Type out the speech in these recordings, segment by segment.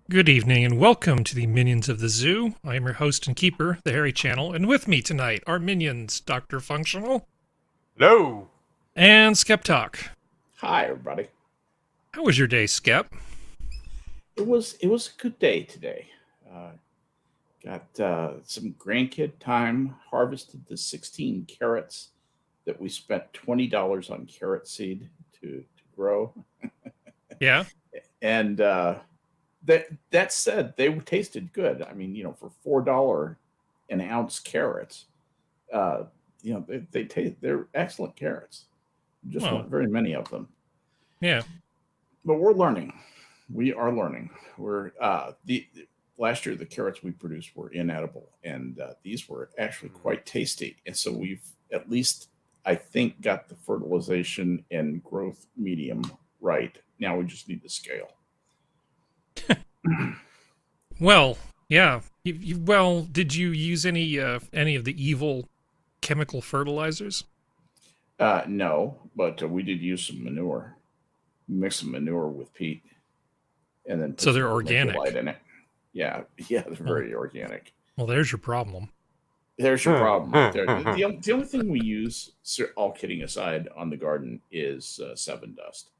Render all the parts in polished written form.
Good evening and welcome to the Minions of the Zoo. I am your host and keeper, the Harry Channel, and with me tonight are minions DrFunctional Hello. and SkepTock. Hi, everybody. How was your day, Skep? It was a good day today. Got some grandkid time. Harvested the 16 carrots that we spent $20 on carrot seed to grow. Yeah? And that said, they tasted good. I mean, for $4 an ounce carrots, they taste, they're excellent carrots. Just not very many of them. Yeah. But we're learning. We are learning. We're last year the carrots we produced were inedible, and these were actually quite tasty. And so we've at least, I think, got the fertilization and growth medium right. Now we just need the scale. Well, yeah. Well, did you use any of the evil chemical fertilizers? No, but we did use some manure. Mix some manure with peat, and then put so they're organic in it. Yeah, they're very organic. Well, there's your problem. There's your problem right there. The only thing we use, all kidding aside, on the garden is seven dust,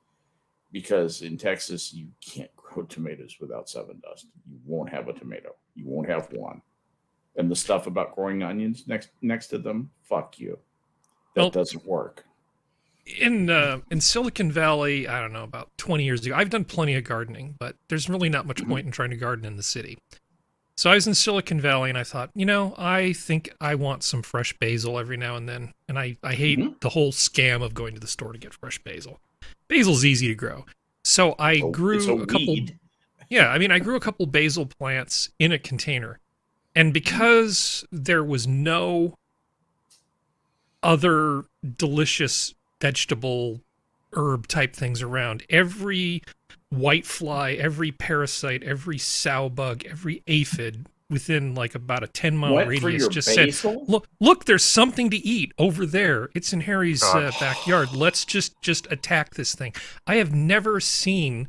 because in Texas you can't grow tomatoes without seven dust. You won't have a tomato. You won't have one. And the stuff about growing onions next to them, fuck you. That doesn't work. In Silicon Valley, I don't know, about 20 years ago, I've done plenty of gardening, but there's really not much point in trying to garden in the city. So I was in Silicon Valley and I thought, I think I want some fresh basil every now and then. And I hate the whole scam of going to the store to get fresh basil. Basil's easy to grow. So I grew a couple. Weed. Yeah, I mean, I grew a couple basil plants in a container. And because there was no other delicious vegetable herb type things around, every whitefly, every parasite, every sow bug, every aphid within like about a 10-mile radius just basil? Said, look, there's something to eat over there. It's in Harry's backyard. Let's just attack this thing. I have never seen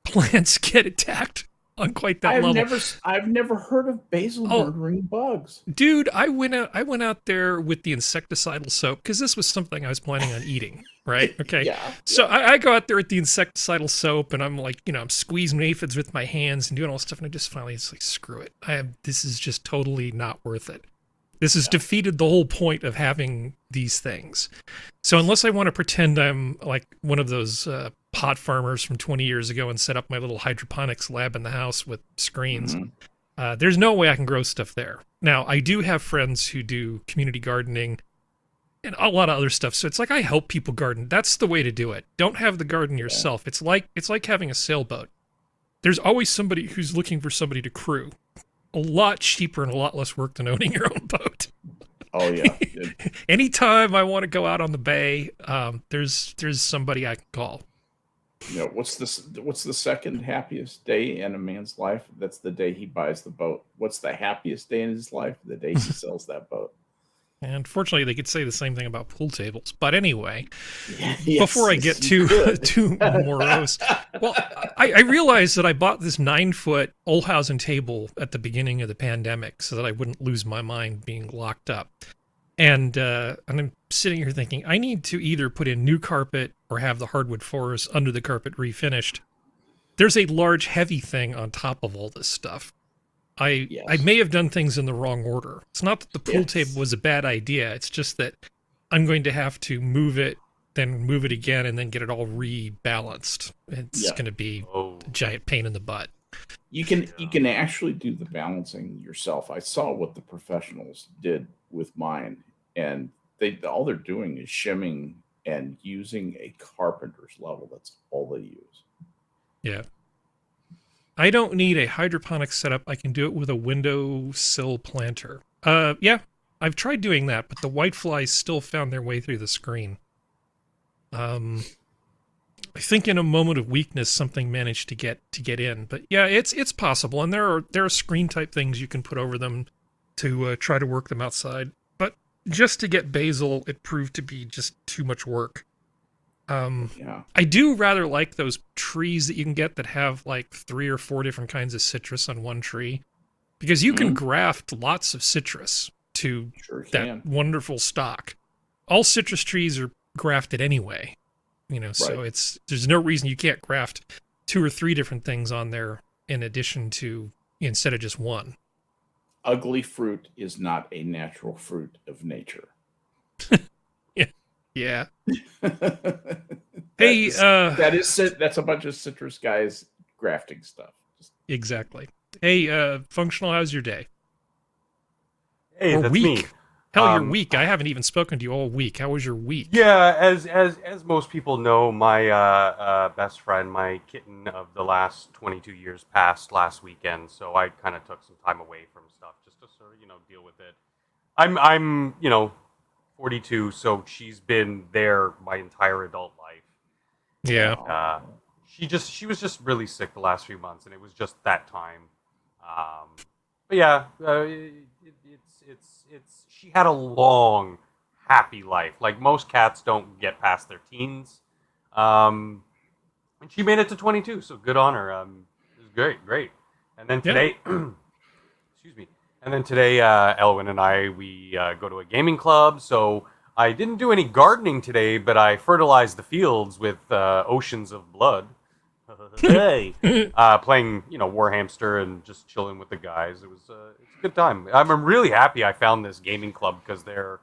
plants get attacked on quite that level. I've never heard of basil murdering bugs. Dude, I went out there with the insecticidal soap because this was something I was planning on eating, right? Okay. Yeah. So I go out there with the insecticidal soap and I'm like, I'm squeezing aphids with my hands and doing all this stuff, and I just finally it's like, screw it. This is just totally not worth it. This has defeated the whole point of having these things. So unless I want to pretend I'm like one of those pot farmers from 20 years ago and set up my little hydroponics lab in the house with screens, there's no way I can grow stuff there. Now, I do have friends who do community gardening and a lot of other stuff. So it's like I help people garden. That's the way to do it. Don't have the garden yourself. It's like having a sailboat. There's always somebody who's looking for somebody to crew. A lot cheaper and a lot less work than owning your own boat. Oh yeah. Anytime I want to go out on the bay, there's somebody I can call. What's the second happiest day in a man's life? That's the day he buys the boat. What's the happiest day in his life? The day he sells that boat. And fortunately, they could say the same thing about pool tables. But anyway, yes, before I get too morose, well, I realized that I bought this 9-foot Olhausen table at the beginning of the pandemic so that I wouldn't lose my mind being locked up. And I'm sitting here thinking, I need to either put in new carpet or have the hardwood floors under the carpet refinished. There's a large, heavy thing on top of all this stuff. I may have done things in the wrong order. It's not that the pool table was a bad idea. It's just that I'm going to have to move it, then move it again, and then get it all rebalanced. It's going to be a giant pain in the butt. You can actually do the balancing yourself. I saw what the professionals did with mine, and all they're doing is shimming and using a carpenter's level. That's all they use. Yeah. I don't need a hydroponic setup. I can do it with a windowsill planter. Yeah, I've tried doing that, but the whiteflies still found their way through the screen. I think in a moment of weakness, something managed to get in. But yeah, it's possible, and there are screen type things you can put over them to try to work them outside. But just to get basil, it proved to be just too much work. Yeah. I do rather like those trees that you can get that have like 3 or 4 different kinds of citrus on one tree, because you can graft lots of citrus to Sure that can. wonderful stock. All citrus trees are grafted anyway, so there's no reason you can't graft 2 or 3 different things on there in addition to, instead of just one. Ugly fruit is not a natural fruit of nature. Yeah. Hey, that's a bunch of citrus guys grafting stuff. Exactly. Hey, Functional, how's your day? Hey, Or that's week? me. Hell, your week. I haven't even spoken to you all week. How was your week? Yeah, as most people know, my best friend, my kitten of the last 22 years, passed last weekend. So I kind of took some time away from stuff just to sort of deal with it. I'm 42, so she's been there my entire adult life. Yeah. She was just really sick the last few months, and it was just that time. But yeah, she had a long, happy life. Like most cats don't get past their teens, and she made it to 22. So good on her. It was great. And then today, excuse me. And then today, Elwin and we go to a gaming club. So I didn't do any gardening today, but I fertilized the fields with oceans of blood. Hey, playing Warhamster and just chilling with the guys. It's a good time. I'm really happy I found this gaming club because they're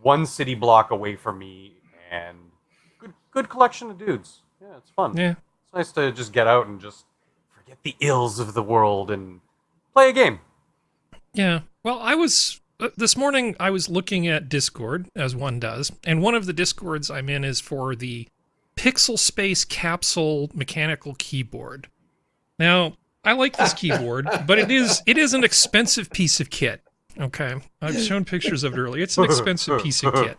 1 city block away from me, and good collection of dudes. Yeah, it's fun. Yeah, it's nice to just get out and just forget the ills of the world and play a game. Yeah. Well, I was this morning. I was looking at Discord, as one does, and one of the Discords I'm in is for the Pixel Space Capsule mechanical keyboard. Now, I like this keyboard, but it is an expensive piece of kit. Okay, I've shown pictures of it earlier. It's an expensive piece of kit.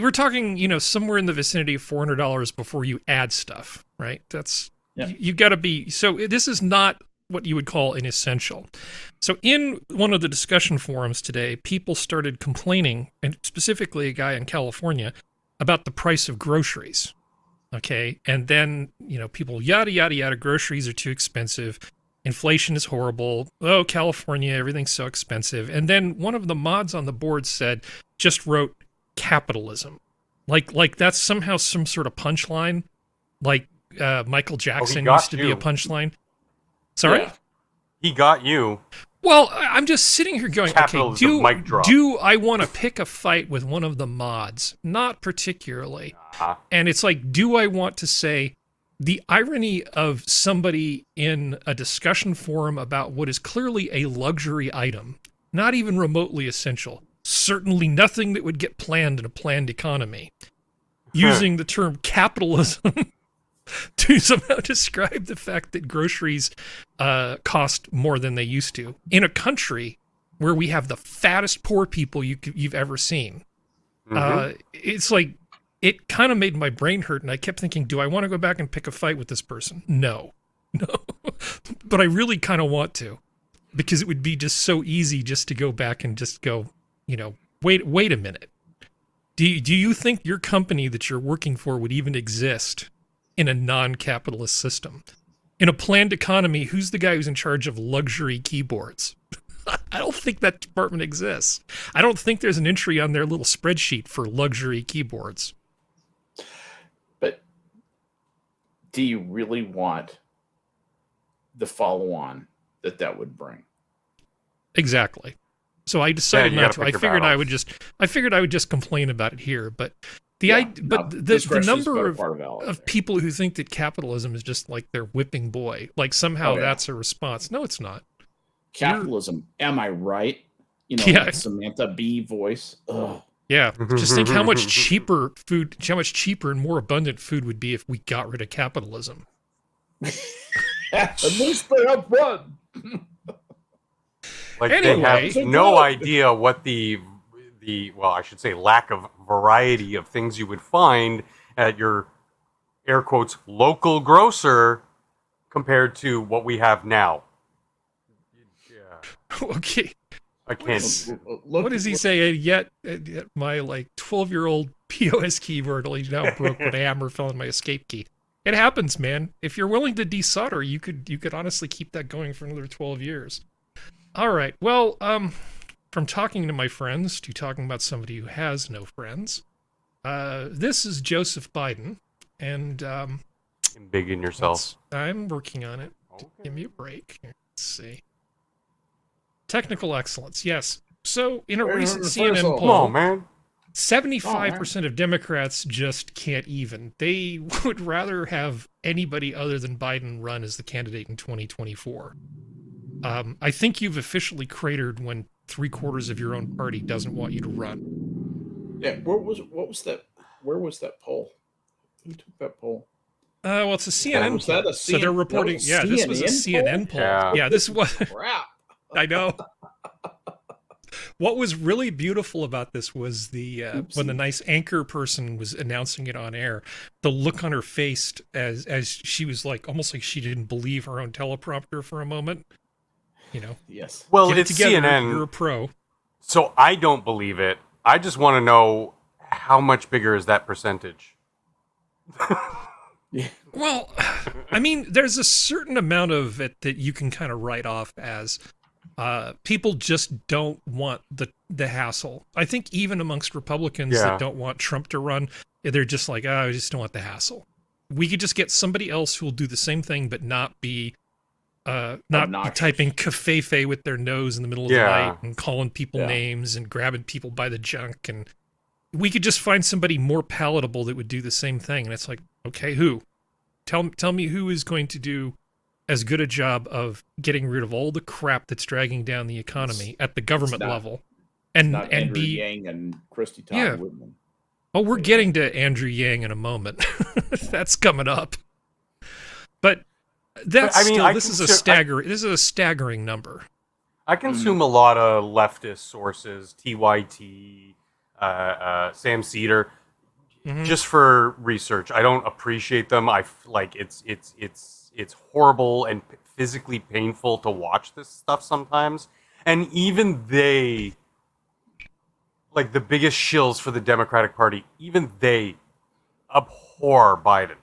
We're talking, somewhere in the vicinity of $400 before you add stuff, right? That's you got to be. So this is not what you would call an essential. So in one of the discussion forums today, people started complaining, and specifically a guy in California, about the price of groceries. Okay, and then, people yada, yada, yada, groceries are too expensive. Inflation is horrible. Oh, California, everything's so expensive. And then one of the mods on the board just wrote capitalism. Like that's somehow some sort of punchline. Like Michael Jackson used to be a punchline. Sorry? Yeah. He got you. Well, I'm just sitting here going, Capitalism, okay, mic drop. do I want to pick a fight with one of the mods? Not particularly. And it's like, do I want to say the irony of somebody in a discussion forum about what is clearly a luxury item, not even remotely essential, certainly nothing that would get planned in a planned economy, using the term capitalism to somehow describe the fact that groceries cost more than they used to in a country where we have the fattest poor people you've ever seen. It's like, it kind of made my brain hurt, and I kept thinking, do I want to go back and pick a fight with this person? No. But I really kind of want to, because it would be just so easy just to go back and just go, wait a minute. Do you think your company that you're working for would even exist in a non-capitalist system? In a planned economy, who's the guy who's in charge of luxury keyboards? I don't think that department exists. I don't think there's an entry on their little spreadsheet for luxury keyboards. But do you really want the follow-on that would bring? Exactly. So I decided not to. I figured I would just complain about it here, but the number of people who think that capitalism is just like their whipping boy, like somehow that's a response. No, it's not. Capitalism. Am I right? Samantha Bee voice. Ugh. Yeah. Just think how much cheaper and more abundant food would be if we got rid of capitalism. At least they have one. They have no idea what the lack of variety of things you would find at your, air quotes, local grocer compared to what we have now. Yeah. Okay. I can't. What does he say? Yet my 12-year-old POS keyboard now broke when a hammer fell on my escape key. It happens, man. If you're willing to desolder, you could honestly keep that going for another 12 years. All right. Well, from talking to my friends to talking about somebody who has no friends, this is Joseph Biden, and Big in yourself. I'm working on it. Okay. Give me a break. Let's see. Technical excellence. Yes. So in a recent CNN Come Come on, poll, man. 75% of Democrats just can't even. They would rather have anybody other than Biden run as the candidate in 2024. I think you've officially cratered when 3/4 of your own party doesn't want you to run. Yeah, what was that? Where was that poll? Who took that poll? Well, it's a CNN Was that poll. a So they're reporting. that was Yeah, this was a CNN poll. Yeah. Yeah, this was. Crap. I know. What was really beautiful about this was when the nice anchor person was announcing it on air, the look on her face as she was like almost like she didn't believe her own teleprompter for a moment. You know. Yes. Well, Get it it's together, CNN, You're a pro. so I don't believe it. I just want to know how much bigger is that percentage? Yeah. Well, I mean, there's a certain amount of it that you can kind of write off as people just don't want the hassle. I think even amongst Republicans Yeah. that don't want Trump to run, they're just like, I just don't want the hassle. We could just get somebody else who will do the same thing, but not be Obnoxious. typing cafefe with their nose in the middle of the Yeah. night and calling people Yeah. names and grabbing people by the junk. And we could just find somebody more palatable that would do the same thing. And it's like, okay, who? Tell me who is going to do as good a job of getting rid of all the crap that's dragging down the economy at the government not- level, and Not and Andrew be. Yang and Christy Todd Yeah. Whitman. Oh, we're getting to Andrew Yang in a moment. That's coming up. But that's I mean, still, I this is a staggering number. I consume a lot of leftist sources, TYT, Sam Cedar, Mhm. just for research. I don't appreciate them. It's horrible and physically painful to watch this stuff sometimes. And even they, like the biggest shills for the Democratic Party, even they abhor Biden.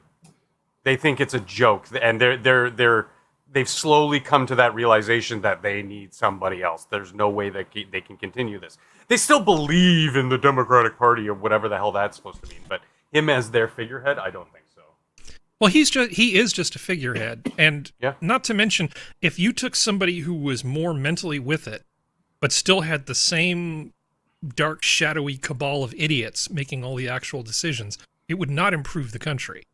They think it's a joke, and they've slowly come to that realization that they need somebody else. There's no way that they can continue this. They still believe in the Democratic Party or whatever the hell that's supposed to mean, but him as their figurehead, I don't think so. Well, he is just a figurehead, and Yeah. not to mention, if you took somebody who was more mentally with it, but still had the same dark, shadowy cabal of idiots making all the actual decisions, it would not improve the country.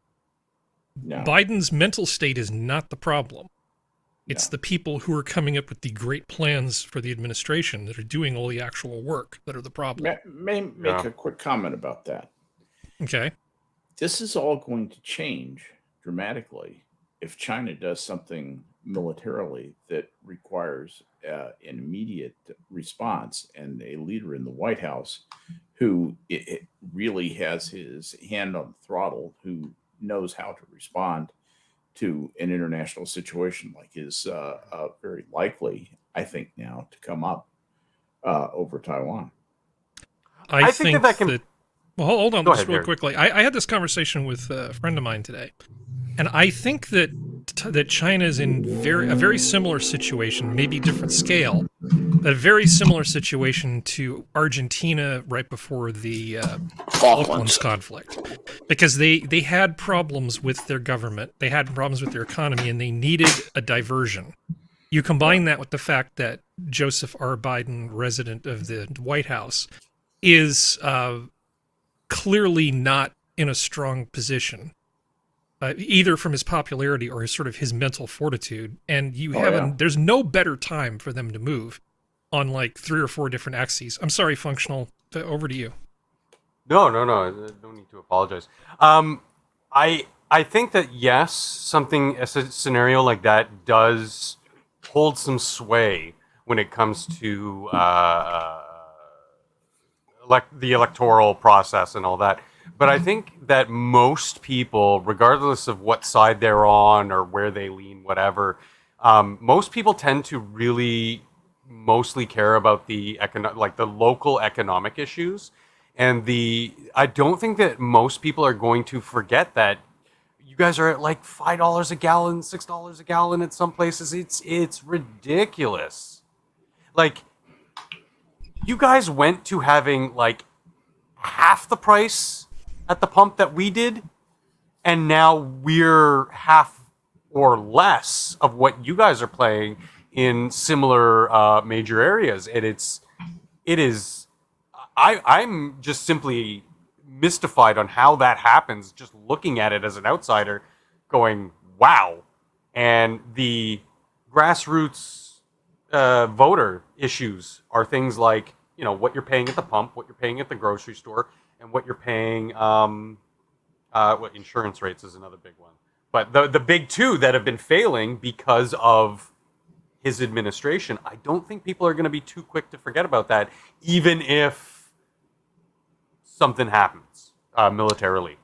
No. Biden's mental state is not the problem. It's No. the people who are coming up with the great plans for the administration that are doing all the actual work that are the problem. May make Yeah. a quick comment about that. Okay. This is all going to change dramatically if China does something militarily that requires an immediate response, and a leader in the White House who it really has his hand on the throttle, who knows how to respond to an international situation like is very likely, I think, now to come up over Taiwan. I think that can- well, hold on Go just ahead, real Harry. quickly. I had this conversation with a friend of mine today, and I think that China is in a very similar situation, maybe different scale, but a very similar situation to Argentina right before the Falklands conflict, because they had problems with their government, they had problems with their economy, and they needed a diversion. You combine that with the fact that Joseph R. Biden, resident of the White House, is clearly not in a strong position, either from his popularity or his mental fortitude. And there's no better time for them to move on like 3 or 4 different axes. I'm sorry, Functional. Over to you. No. No need to apologize. I think that yes, a scenario like that does hold some sway when it comes to the electoral process and all that. But I think that most people, regardless of what side they're on or where they lean, whatever, most people tend to really mostly care about the local economic issues. And I don't think that most people are going to forget that you guys are at like $5 a gallon, $6 a gallon at some places. It's ridiculous. Like, you guys went to having like half the price at the pump that we did, and now we're half or less of what you guys are paying in similar major areas. And it is. I'm just simply mystified on how that happens. Just looking at it as an outsider, going wow. And the grassroots voter issues are things like, you know, what you're paying at the pump, what you're paying at the grocery store, and what you're paying. What insurance rates is another big one. But the big two that have been failing because of his administration, I don't think people are going to be too quick to forget about that, even if something happens militarily.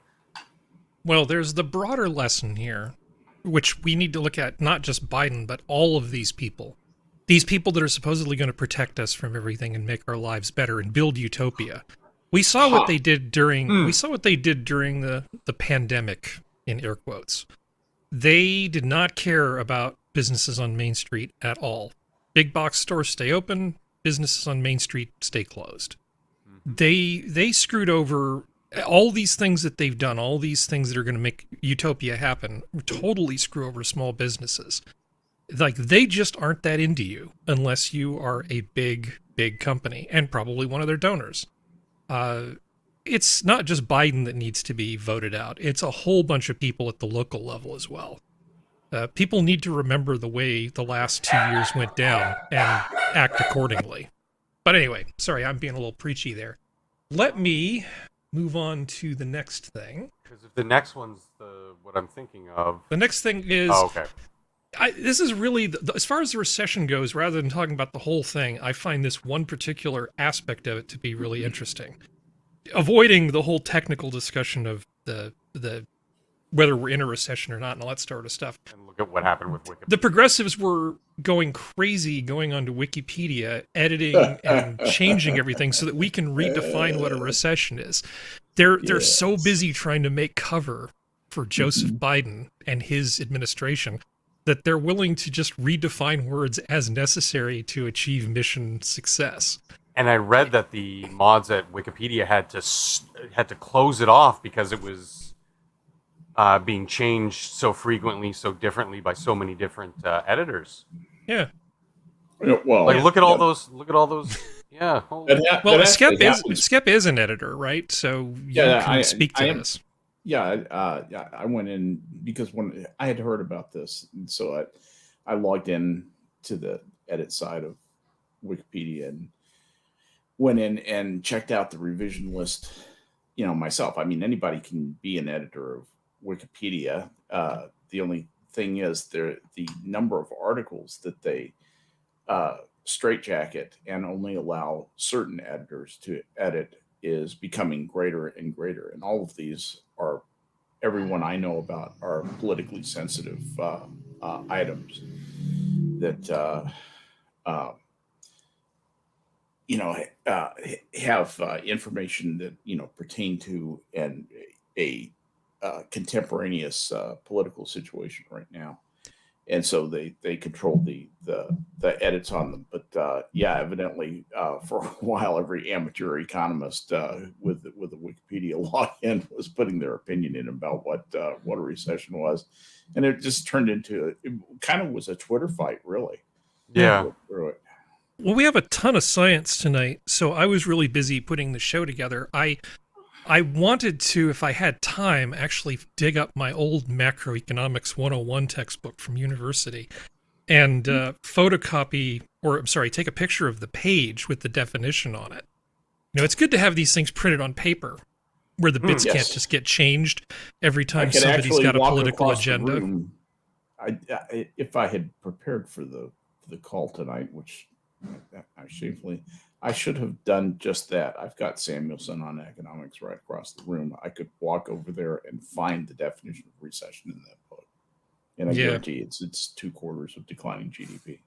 Well, there's the broader lesson here, which we need to look at not just Biden, but all of these people. These people that are supposedly going to protect us from everything and make our lives better and build utopia. We saw what they did during the pandemic, in air quotes. They did not care about businesses on Main Street at all. Big box stores stay open, businesses on Main Street stay closed. They screwed over all these things that they've done, all these things that are going to make utopia happen, totally screw over small businesses. Like, they just aren't that into you unless you are a big company and probably one of their donors. It's not just Biden that needs to be voted out. It's a whole bunch of people at the local level as well. People need to remember the way the last 2 years went down and act accordingly. But anyway, sorry, I'm being a little preachy there. Let me move on to the next thing. Because if the next one's what I'm thinking of. The next thing is... Oh, okay. This is really, as far as the recession goes, rather than talking about the whole thing, I find this one particular aspect of it to be really interesting. Avoiding the whole technical discussion of the whether we're in a recession or not and all that sort of stuff. And look at what happened with Wikipedia. The progressives were going crazy, going onto Wikipedia, editing and changing everything so that we can redefine what a recession is. They're so busy trying to make cover for Joseph Biden and his administration that they're willing to just redefine words as necessary to achieve mission success. And I read that the mods at Wikipedia had to close it off because it was being changed so frequently, so differently by so many different editors. Yeah. Well, like look at all those. Look at all those. Yeah. Well, Skep is an editor, right? So you can speak to this. Yeah, I went in because when I had heard about this, and so I logged in to the edit side of Wikipedia and went in and checked out the revision list, you know, myself. I mean, anybody can be an editor of Wikipedia. The only thing is the number of articles that they straitjacket and only allow certain editors to edit is becoming greater and greater. And all of these are, everyone I know about, are politically sensitive items that, have information that, pertain to a contemporaneous political situation right now. And so they control the edits on them. But evidently for a while, every amateur economist with a Wikipedia login was putting their opinion in about what a recession was, and it just turned into, it kind of was a Twitter fight, really. Yeah. Well, we have a ton of science tonight, so I was really busy putting the show together. I wanted to, if I had time, actually dig up my old Macroeconomics 101 textbook from university and take a picture of the page with the definition on it. It's good to have these things printed on paper where the bits can't just get changed every time somebody's got a political agenda. If I had prepared for the call tonight, which I should have done just that. I've got Samuelson on economics right across the room. I could walk over there and find the definition of recession in that book. And I guarantee it's 2 quarters of declining GDP.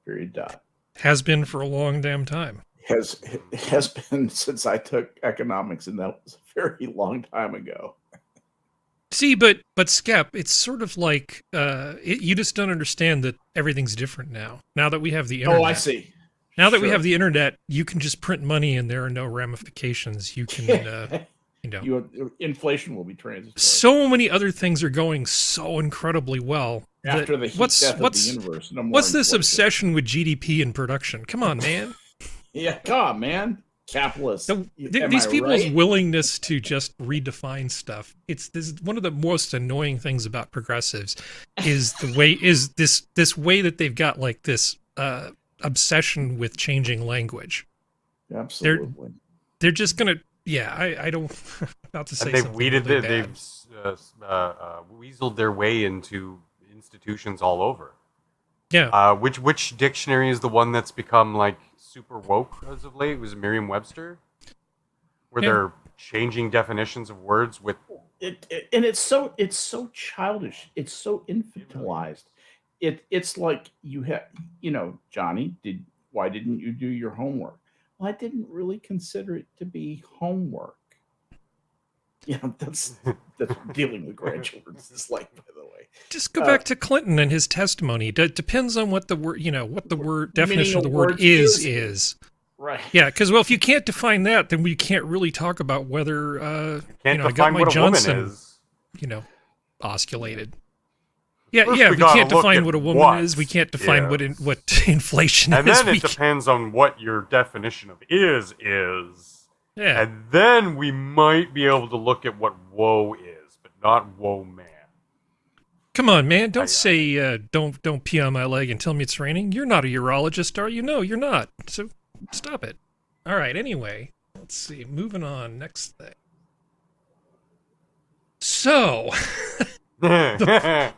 Period. Dot. Has been for a long damn time. Has been since I took economics, and that was a very long time ago. See, but Skep, it's sort of like you just don't understand that everything's different now. Now that we have the internet. Oh, I see. Now that we have the internet, you can just print money and there are no ramifications. You can, inflation will be transitory. So many other things are going so incredibly well. After the heat death of the universe. No more what's this inflation. obsession with GDP and production? Come on, man. Yeah, come on, man. Capitalist. These people's willingness to just redefine stuff. This is one of the most annoying things about progressives is this way that they've got like this obsession with changing language. Absolutely. They're just gonna. Yeah, I don't. About to say they've something weeded really it. They've weaseled their way into institutions all over. Yeah. Which dictionary is the one that's become like super woke as of late? It was Merriam-Webster, where they're changing definitions of words with and it's so childish. It's so infantilized. It's like you have, Johnny, why didn't you do your homework? Well, I didn't really consider it to be homework. That's dealing with grandchildren is like, by the way. Just go back to Clinton and his testimony. It depends on what the word, what the word definition of the word is. Right. Yeah, because if you can't define that, then we can't really talk about whether I got my what Johnson, a woman is. Osculated. Yeah, First, yeah. we We can't gotta define look what a at woman what is. We can't define what inflation and is. then it depends on what your definition of is. Yeah. And then we might be able to look at what woe is, but not woe man. Come on, man. Don't say don't pee on my leg and tell me it's raining. You're not a urologist, are you? No, you're not. So stop it. All right, anyway. Let's see. Moving on. Next thing. So the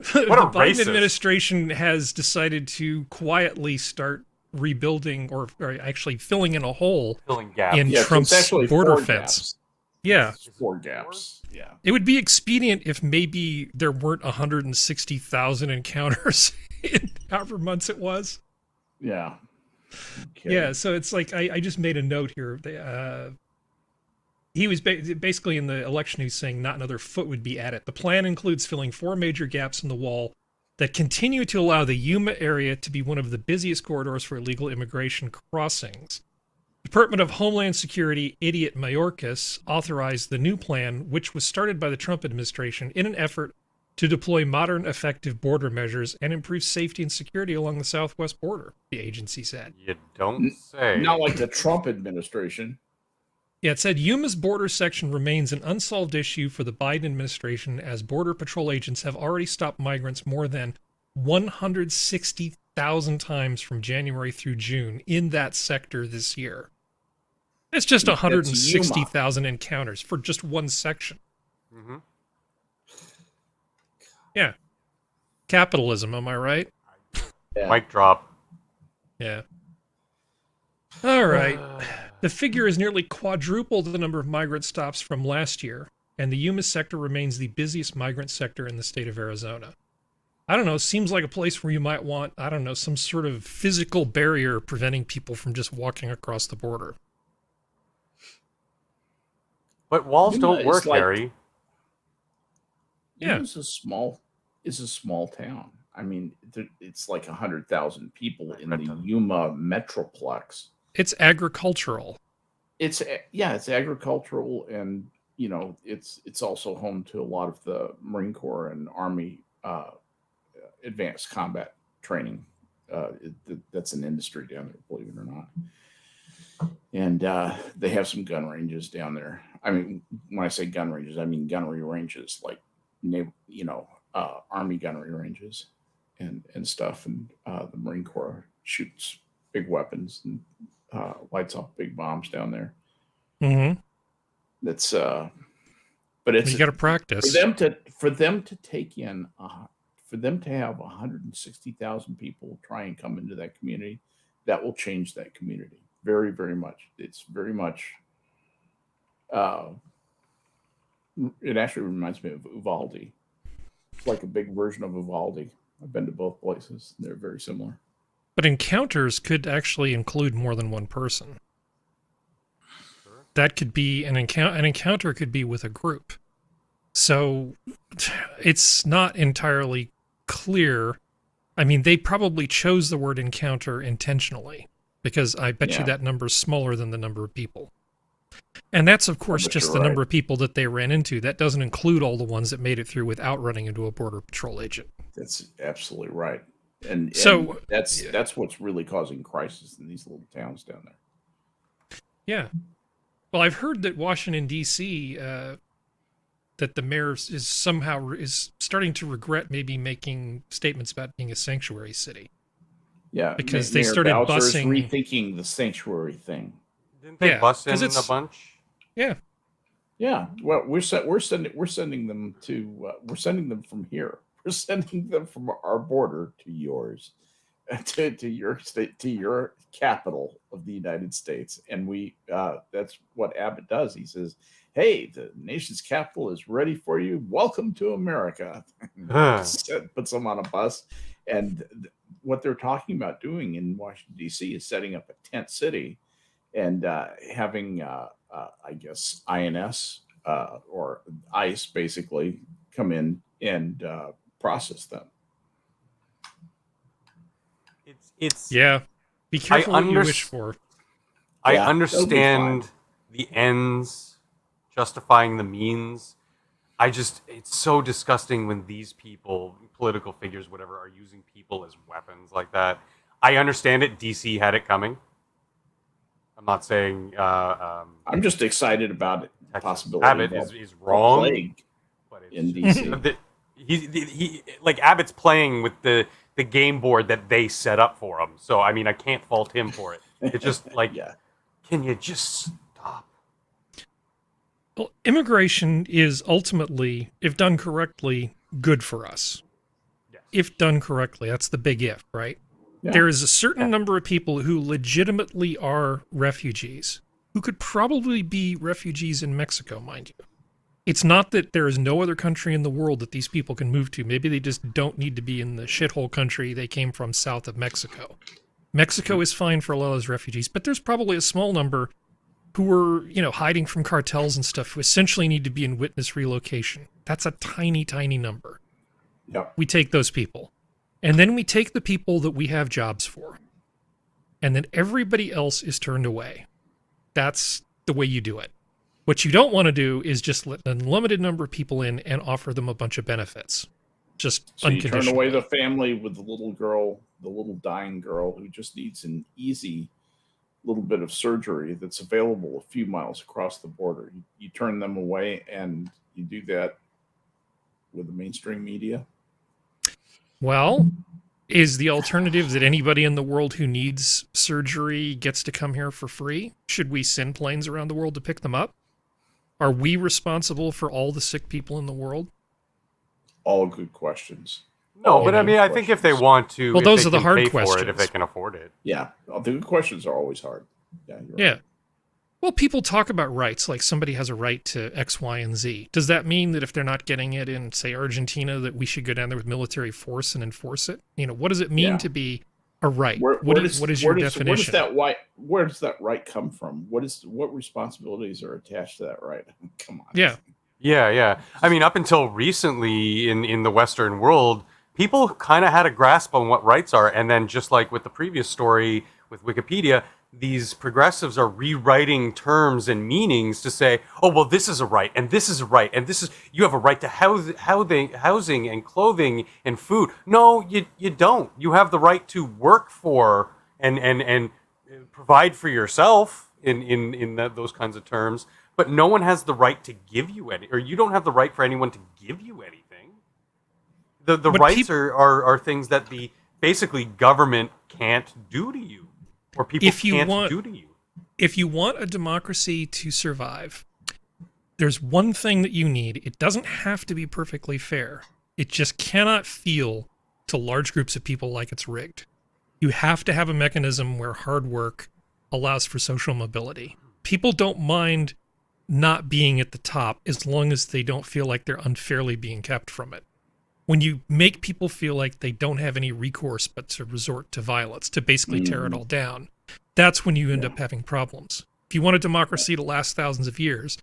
Biden administration has decided to quietly start rebuilding or actually filling in a hole in Trump's border fence. Gaps. Yeah. 4 gaps. Yeah. It would be expedient if maybe there weren't 160,000 encounters in however months it was. Yeah. Okay. Yeah, so it's like I just made a note here. He was basically in the election, he's saying not another foot would be at it. The plan includes filling 4 major gaps in the wall that continue to allow the Yuma area to be one of the busiest corridors for illegal immigration crossings. Department of Homeland Security idiot Mayorkas authorized the new plan, which was started by the Trump administration in an effort to deploy modern, effective border measures and improve safety and security along the southwest border, the agency said. You don't say. Not like the Trump administration. Yeah, it said Yuma's border section remains an unsolved issue for the Biden administration as Border Patrol agents have already stopped migrants more than 160,000 times from January through June in that sector this year. It's just 160,000 encounters for just one section. Mm-hmm. Yeah. Capitalism, am I right? Yeah. Mic drop. Yeah. All right. The figure has nearly quadrupled the number of migrant stops from last year, and the Yuma sector remains the busiest migrant sector in the state of Arizona. I don't know, seems like a place where you might want, I don't know, some sort of physical barrier preventing people from just walking across the border. But walls don't work, Harry. Yeah. It's a small town. I mean, it's like 100,000 people in the Yuma metroplex. It's agricultural. It's agricultural, and it's also home to a lot of the Marine Corps and Army advanced combat training. That's an industry down there, believe it or not. And they have some gun ranges down there. I mean, when I say gun ranges, I mean gunnery ranges, like Army gunnery ranges and stuff. And the Marine Corps shoots big weapons and lights off big bombs down there. Mm-hmm. That's but it's you got to practice for them to take in for them to have 160,000 people try and come into that community. That will change that community very, very much. It's very much. It actually reminds me of Uvalde. It's like a big version of Uvalde. I've been to both places. They're very similar. But encounters could actually include more than one person. Sure. That could be an encounter could be with a group. So it's not entirely clear. I mean, they probably chose the word encounter intentionally, because I bet you that number's smaller than the number of people. And that's, of course, just the number of people that they ran into. That doesn't include all the ones that made it through without running into a Border Patrol agent. That's absolutely right. And so that's what's really causing crisis in these little towns down there. Yeah. Well, I've heard that Washington, D.C., that the mayor is starting to regret maybe making statements about being a sanctuary city. Yeah, because Mayor they started Bowser is busing rethinking the sanctuary thing. Didn't they bus in a bunch? Yeah. Yeah. Well, we're sending them to we're sending them from here. We're sending them from our border to yours, to your state, to your capital of the United States, and we that's what Abbott does. He says, "Hey, the nation's capital is ready for you. Welcome to America." Puts them on a bus, and what they're talking about doing in Washington D.C. is setting up a tent city, and having I guess INS or ICE basically come in and process them. It's yeah. Be careful what you wish for. I understand the ends justifying the means. It's so disgusting when these people, political figures, whatever, are using people as weapons like that. I understand it. DC had it coming. I'm not saying. I'm just excited about it. Possibility. Abbott is wrong. But in DC. He like Abbott's playing with the game board that they set up for him. So I mean, I can't fault him for it. It's just like, can you just stop? Well, immigration is ultimately, if done correctly, good for us. Yes. If done correctly, that's the big if, right? Yeah. There is a certain number of people who legitimately are refugees, who could probably be refugees in Mexico, mind you. It's not that there is no other country in the world that these people can move to. Maybe they just don't need to be in the shithole country they came from south of Mexico. Mexico is fine for a lot of those refugees, but there's probably a small number who are, hiding from cartels and stuff who essentially need to be in witness relocation. That's a tiny, tiny number. Yep. We take those people. And then we take the people that we have jobs for. And then everybody else is turned away. That's the way you do it. What you don't want to do is just let an unlimited number of people in and offer them a bunch of benefits. Just so you unconditionally. turn away the family with the little girl, the little dying girl who just needs an easy little bit of surgery that's available a few miles across the border. You turn them away, and you do that with the mainstream media. Well, is the alternative that anybody in the world who needs surgery gets to come here for free? Should we send planes around the world to pick them up? Are we responsible for all the sick people in the world? All good questions. No, but I mean, I think if they want to, well, those are the hard questions. If they can afford it. Yeah, the good questions are always hard. Yeah. Yeah. Right. Well, people talk about rights, like somebody has a right to X, Y, and Z. Does that mean that if they're not getting it in, say, Argentina, that we should go down there with military force and enforce it? What does it mean to be a right? What is your definition? Where does that right come from? What responsibilities are attached to that right? Come on. Yeah. Yeah. I mean, up until recently in the Western world, people kind of had a grasp on what rights are. And then just like with the previous story with Wikipedia, these progressives are rewriting terms and meanings to say, oh, well, this is a right, and this is a right, and you have a right to housing and clothing and food. No, you don't. You have the right to work for and provide for yourself in those kinds of terms, but no one has the right to give you any, or you don't have the right for anyone to give you anything. The rights are things that the basically government can't do to you. Or people can't do to you. If you want a democracy to survive, there's one thing that you need. It doesn't have to be perfectly fair. It just cannot feel to large groups of people like it's rigged. You have to have a mechanism where hard work allows for social mobility. People don't mind not being at the top as long as they don't feel like they're unfairly being kept from it. when you make people feel like they don't have any recourse but to resort to violence, to basically tear it all down, that's when you end up having problems. If you want a democracy to last thousands of years,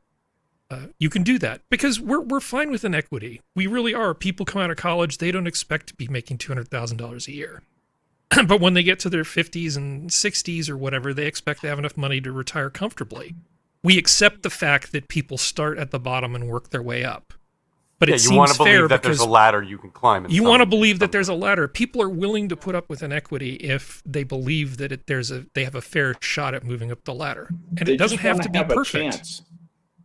you can do that, because we're fine with inequity. We really are. People come out of college, they don't expect to be making $200,000 a year. But when they get to their 50s and 60s or whatever, they expect to have enough money to retire comfortably. We accept the fact that people start at the bottom and work their way up. But it seems fair that there's a ladder you can climb. You want to believe that there's a ladder. People are willing to put up with inequity if they believe that they have a fair shot at moving up the ladder. And it doesn't have to be perfect.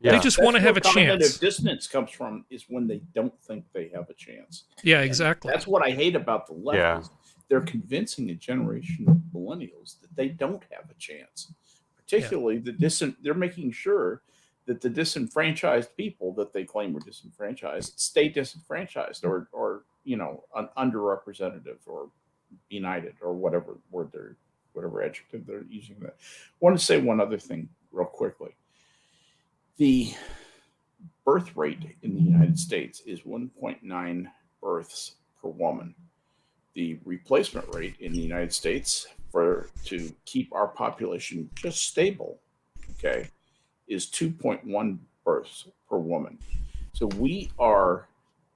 Yeah. They just want to have a chance. Cognitive dissonance comes from is when they don't think they have a chance. Yeah, exactly. And that's what I hate about the left. Yeah. Is they're convincing a generation of millennials that they don't have a chance. Particularly they're making sure that the disenfranchised people that they claim were disenfranchised stay disenfranchised or underrepresented or united or whatever adjective they're using. That. I want to say one other thing real quickly. The birth rate in the United States is 1.9 births per woman. The replacement rate in the United States to keep our population just stable, okay, is 2.1 births per woman. So we are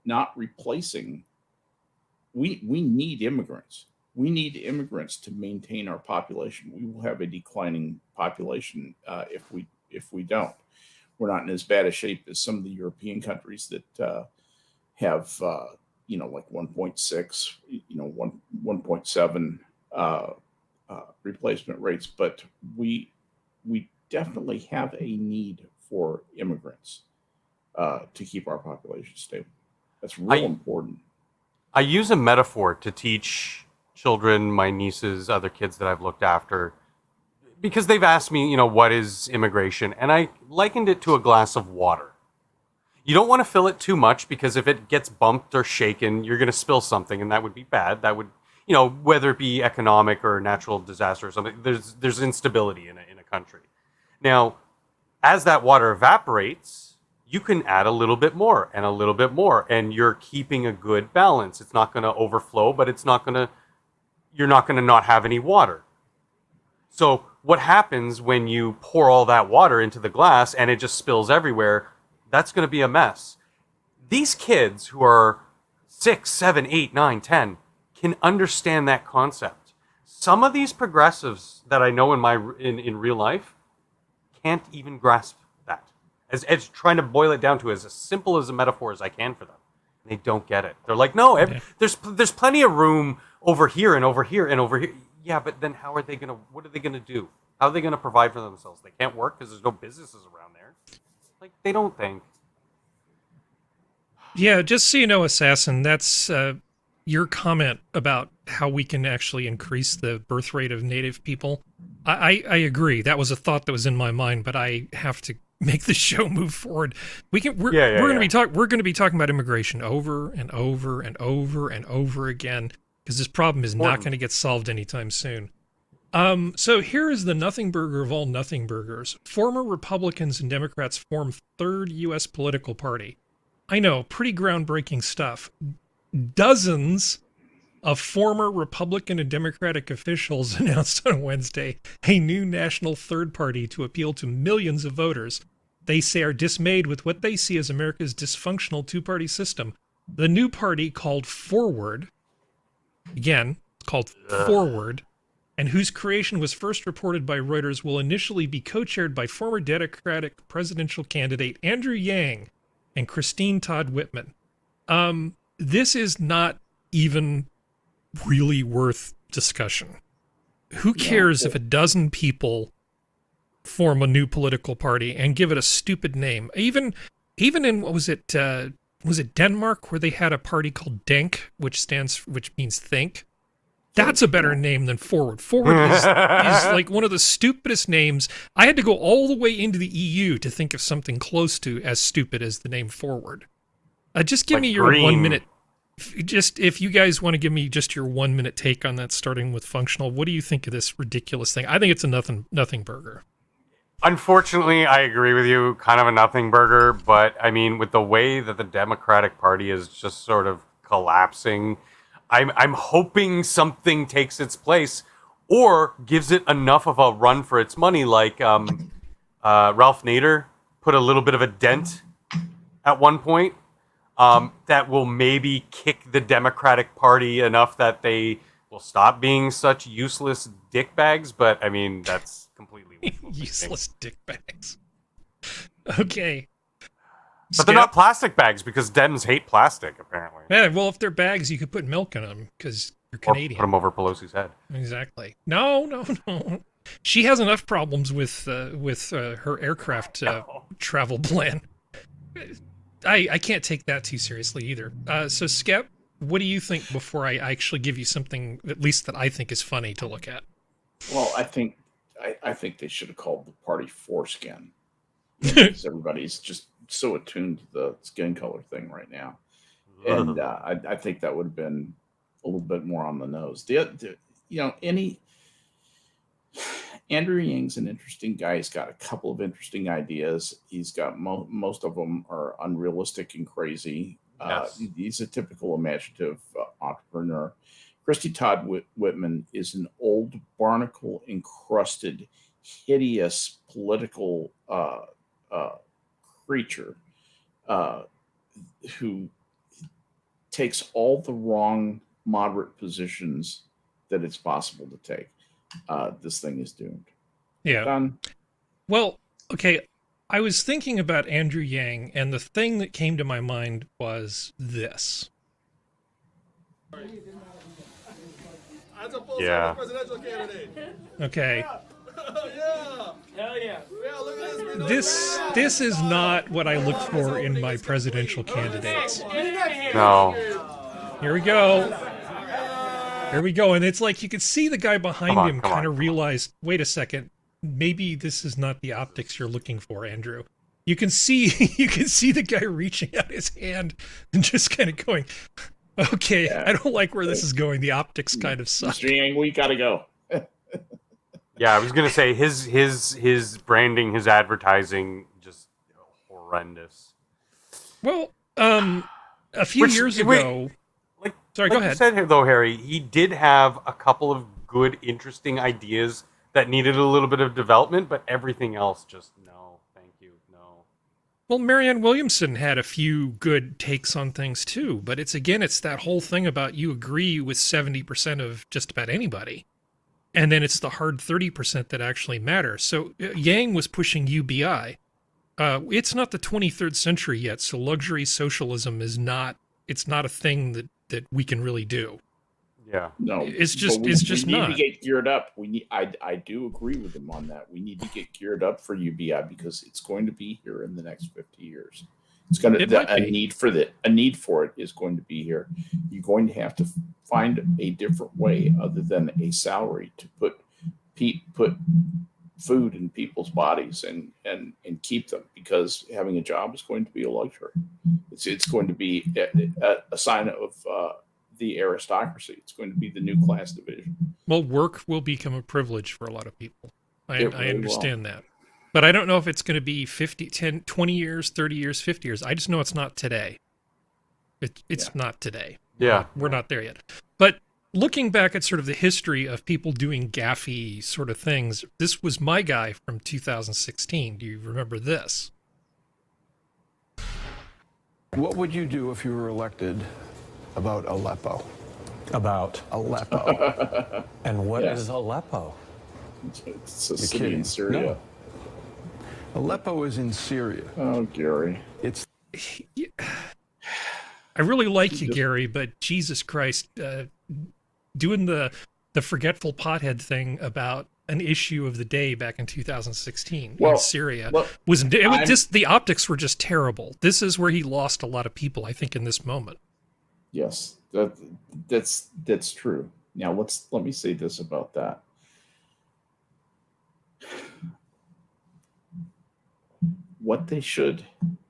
not replacing. We need immigrants. We need immigrants to maintain our population. We will have a declining population if we don't. We're not in as bad a shape as some of the European countries that have like 1.6, 1.7 replacement rates, but we definitely have a need for immigrants to keep our population stable. That's real important. I use a metaphor to teach children, my nieces, other kids that I've looked after, because they've asked me, what is immigration? And I likened it to a glass of water. You don't want to fill it too much, because if it gets bumped or shaken, you're going to spill something, and that would be bad. That would, whether it be economic or natural disaster or something, there's instability in a country. Now, as that water evaporates, you can add a little bit more and a little bit more, and you're keeping a good balance. It's not going to overflow, but you're not going to not have any water. So what happens when you pour all that water into the glass and it just spills everywhere? That's going to be a mess. These kids who are 6, 7, 8, 9, 10 can understand that concept. Some of these progressives that I know in real life can't even grasp that. As trying to boil it down to as simple as a metaphor as I can for them. They don't get it. They're like, no, there's plenty of room over here and over here and over here. Yeah, but then what are they going to do? How are they going to provide for themselves? They can't work because there's no businesses around there. Like, they don't think. Yeah, just so you know, Assassin, that's your comment about how we can actually increase the birth rate of Native people. I agree. That was a thought that was in my mind, but I have to make the show move forward. We're going to be talking about immigration over and over and over and over again, because this problem is not going to get solved anytime soon. So here is the nothing burger of all nothing burgers. Former Republicans and Democrats form third U.S. political party. I know, pretty groundbreaking stuff. Dozens of former Republican and Democratic officials announced on Wednesday a new national third party to appeal to millions of voters they say are dismayed with what they see as America's dysfunctional two-party system. The new party, called Forward, again, it's called Forward, and whose creation was first reported by Reuters, will initially be co-chaired by former Democratic presidential candidate Andrew Yang and Christine Todd Whitman. This is not even really worth discussion. Who cares if a dozen people form a new political party and give it a stupid name? Even in, what was it Denmark, where they had a party called Denk, which means think. That's a better name than Forward. Forward is like one of the stupidest names. I had to go all the way into the EU to think of something close to as stupid as the name Forward. Just give me your green. 1 minute. If you guys want to give me just your 1 minute take on that, starting with functional, what do you think of this ridiculous thing? I think it's a nothing burger. Unfortunately, I agree with you. Kind of a nothing burger, but I mean, with the way that the Democratic Party is just sort of collapsing. I'm hoping something takes its place or gives it enough of a run for its money, like Ralph Nader put a little bit of a dent at one point that will maybe kick the Democratic Party enough that they will stop being such useless dickbags. But I mean, that's completely useless dickbags. Okay. But they're not plastic bags because Dems hate plastic, apparently. Yeah, well, if they're bags, you could put milk in them because you're Canadian. Or put them over Pelosi's head. Exactly. No. She has enough problems with her aircraft travel plan. I can't take that too seriously either. So, Skep, what do you think before I actually give you something at least that I think is funny to look at? Well, I think they should have called the party foreskin. Because everybody's just so attuned to the skin color thing right now, and I think that would have been a little bit more on the nose. Andrew Yang's an interesting guy. He's got a couple of interesting ideas. He's got most of them are unrealistic and crazy. Yes. He's a typical imaginative entrepreneur. Christy Todd Whitman is an old barnacle encrusted, hideous political creature who takes all the wrong moderate positions that it's possible to take. This thing is doomed. Yeah. Done. Well, okay. I was thinking about Andrew Yang, and the thing that came to my mind was this. Yeah. Okay. Yeah. Hell yeah. Yeah, look at this. This is not what I look for in my presidential candidates. No. Here we go. Here we go. And it's like you could see the guy behind him kind of realized, wait a second, maybe this is not the optics you're looking for, Andrew. You can see the guy reaching out his hand and just kind of going, okay, yeah. I don't like where this is going. The optics kind of suck. Mr. Yang, we gotta go. Yeah, I was gonna say his branding, his advertising, just horrendous. Well, a few years ago. Sorry, go ahead. You said here, though, Harry, he did have a couple of good, interesting ideas that needed a little bit of development, but everything else just no, thank you, no. Well, Marianne Williamson had a few good takes on things too, but it's that whole thing about you agree with 70% of just about anybody. And then it's the hard 30% that actually matter. So Yang was pushing UBI. It's not the 23rd century yet, so luxury socialism is not a thing that we can really do. Yeah. No. It's just not. We need to get geared up. I do agree with him on that. We need to get geared up for UBI because it's going to be here in the next 50 years. It's going to a need for it is going to be here. You're going to have to find a different way other than a salary to put food in people's bodies and keep them, because having a job is going to be a luxury. It's going to be a sign of the aristocracy. It's going to be the new class division. Well, work will become a privilege for a lot of people. I understand that. But I don't know if it's going to be 50, 10, 20 years, 30 years, 50 years. I just know it's not today. It's not today. Yeah. We're not there yet. But looking back at sort of the history of people doing gaffy sort of things, this was my guy from 2016. Do you remember this? What would you do if you were elected about Aleppo? About Aleppo. And what is Aleppo? It's a city in Syria. No. Aleppo is in Syria. Oh, Gary. I really like you, Gary, but Jesus Christ, doing the forgetful pothead thing about an issue of the day back in 2016 in Syria the optics were just terrible. This is where he lost a lot of people, I think, in this moment. Yes, that's true. Now let me say this about that. What they should,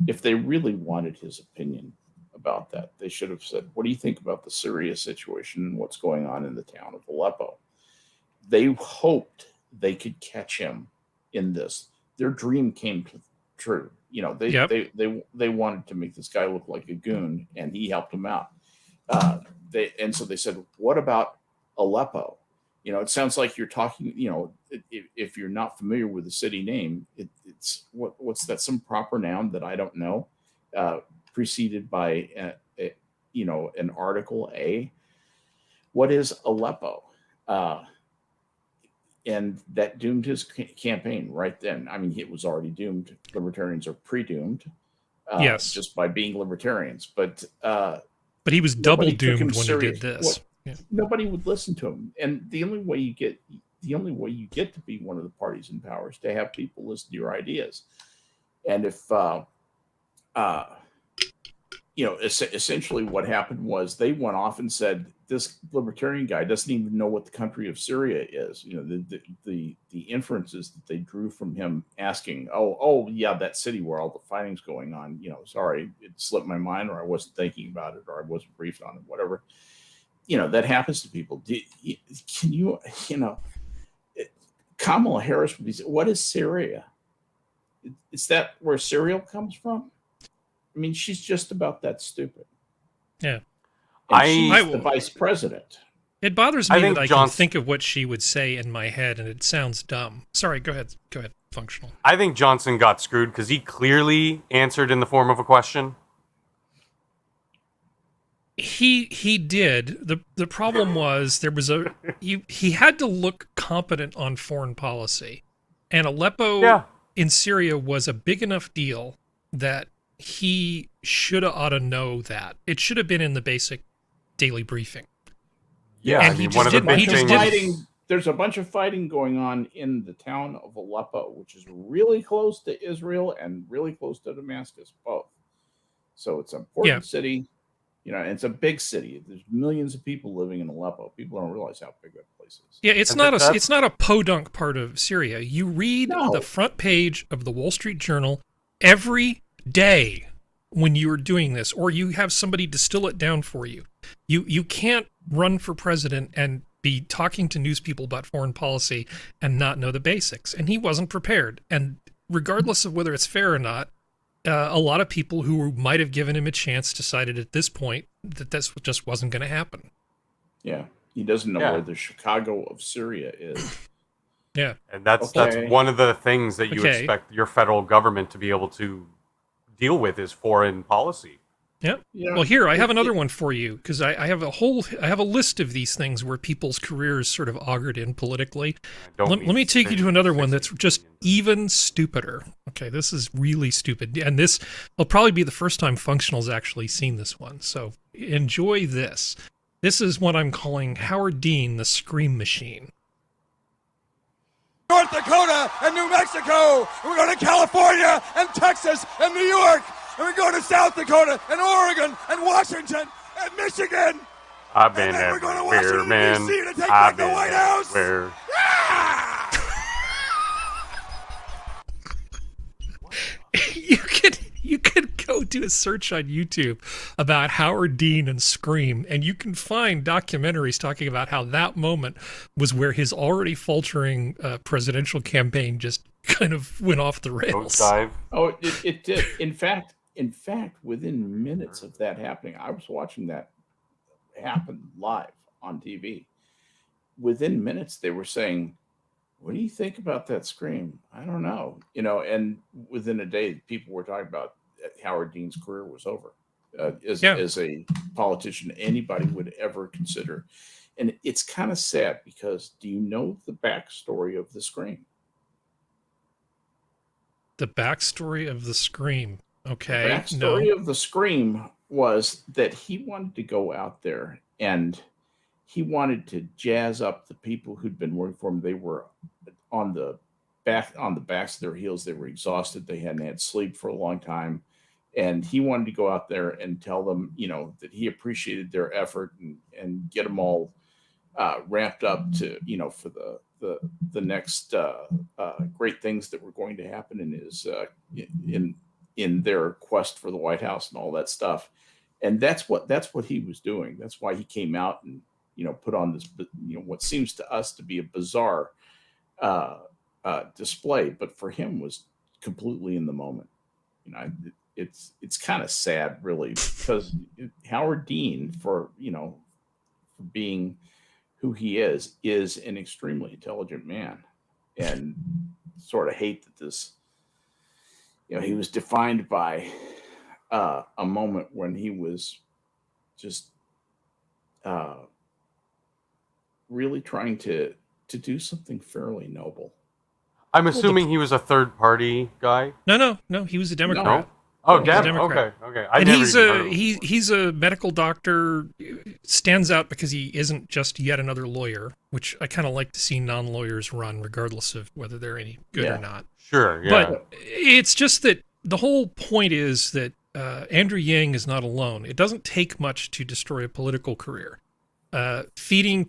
if they really wanted his opinion about that, they should have said, what do you think about the Syria situation and what's going on in the town of Aleppo? They hoped they could catch him in this. Their dream came true. They wanted to make this guy look like a goon, and he helped them out. So they said, what about Aleppo? It sounds like you're talking, if you're not familiar with the city name, it's what's that, some proper noun that I don't know, preceded by an article A. What is Aleppo? And that doomed his campaign right then. I mean, it was already doomed. Libertarians are pre-doomed, Yes. just by being libertarians. But he was double nobody took him doomed when he serious. did this. Yeah. Nobody would listen to him. And the only way you get to be one of the parties in power is to have people listen to your ideas. And if essentially what happened was they went off and said, this libertarian guy doesn't even know what the country of Syria is. The inferences that they drew from him asking, oh yeah, that city where all the fighting's going on, sorry, it slipped my mind, or I wasn't thinking about it, or I wasn't briefed on it, whatever. That happens to people. Kamala Harris would be, what is Syria? Is that where cereal comes from? I mean, she's just about that stupid. Yeah. And she's the vice president. It bothers me that I can think of what she would say in my head, and it sounds dumb. Sorry, go ahead. Go ahead, Functional. I think Johnson got screwed because he clearly answered in the form of a question. He did. The problem was there was he had to look competent on foreign policy, and Aleppo in Syria was a big enough deal that he should have ought to know that. It should have been in the basic daily briefing. Yeah, and he just didn't. There's a bunch of fighting going on in the town of Aleppo, which is really close to Israel and really close to Damascus, both. So it's an important city. And it's a big city. There's millions of people living in Aleppo. People don't realize how big that place is. Yeah, it's not a podunk part of Syria. You read the front page of the Wall Street Journal every day when you are doing this, or you have somebody distill it down for you. You can't run for president and be talking to news people about foreign policy and not know the basics. And he wasn't prepared. And regardless of whether it's fair or not, a lot of people who might have given him a chance decided at this point that this just wasn't going to happen. Yeah, he doesn't know where the Chicago of Syria is. Yeah, and that's one of the things that you expect your federal government to be able to deal with is foreign policy. Yeah. Well, here I have another one for you because I have a list of these things where people's careers sort of augured in politically. Let me take you to another one that's just even stupider. Okay, this is really stupid, and this will probably be the first time Functional's actually seen this one. So enjoy this. This is what I'm calling Howard Dean, the Scream Machine. North Dakota and New Mexico. We're going to California and Texas and New York. And we're going to South Dakota and Oregon and Washington and Michigan. I've been everywhere, man. I've been everywhere. You could go do a search on YouTube about Howard Dean and Scream, and you can find documentaries talking about how that moment was where his already faltering presidential campaign just kind of went off the rails. Oh, it did. In fact, within minutes of that happening, I was watching that happen live on TV. Within minutes, they were saying, what do you think about that Scream? I don't know. And within a day, people were talking about Howard Dean's career was over as a politician anybody would ever consider. And it's kind of sad because do you know the backstory of the Scream? The backstory of the Scream. Okay. The backstory of the Scream was that he wanted to go out there and he wanted to jazz up the people who'd been working for him. They were on the backs of their heels. They were exhausted. They hadn't had sleep for a long time. And he wanted to go out there and tell them, that he appreciated their effort and get them all ramped up to, for the next great things that were going to happen in his in their quest for the White House and all that stuff. And that's what he was doing. That's why he came out and put on this, what seems to us to be a bizarre display, but for him was completely in the moment. it's kind of sad, really, because Howard Dean, for being who he is an extremely intelligent man, and sort of hate that this, he was defined by a moment when he was just really trying to do something fairly noble. I'm assuming he was a third party guy. No, he was a Democrat. No? Oh, He's a damn. Democrat. Okay. And he's a medical doctor. Stands out because he isn't just yet another lawyer, which I kind of like to see non-lawyers run, regardless of whether they're any good or not. Sure, yeah. But it's just that the whole point is that Andrew Yang is not alone. It doesn't take much to destroy a political career. Feeding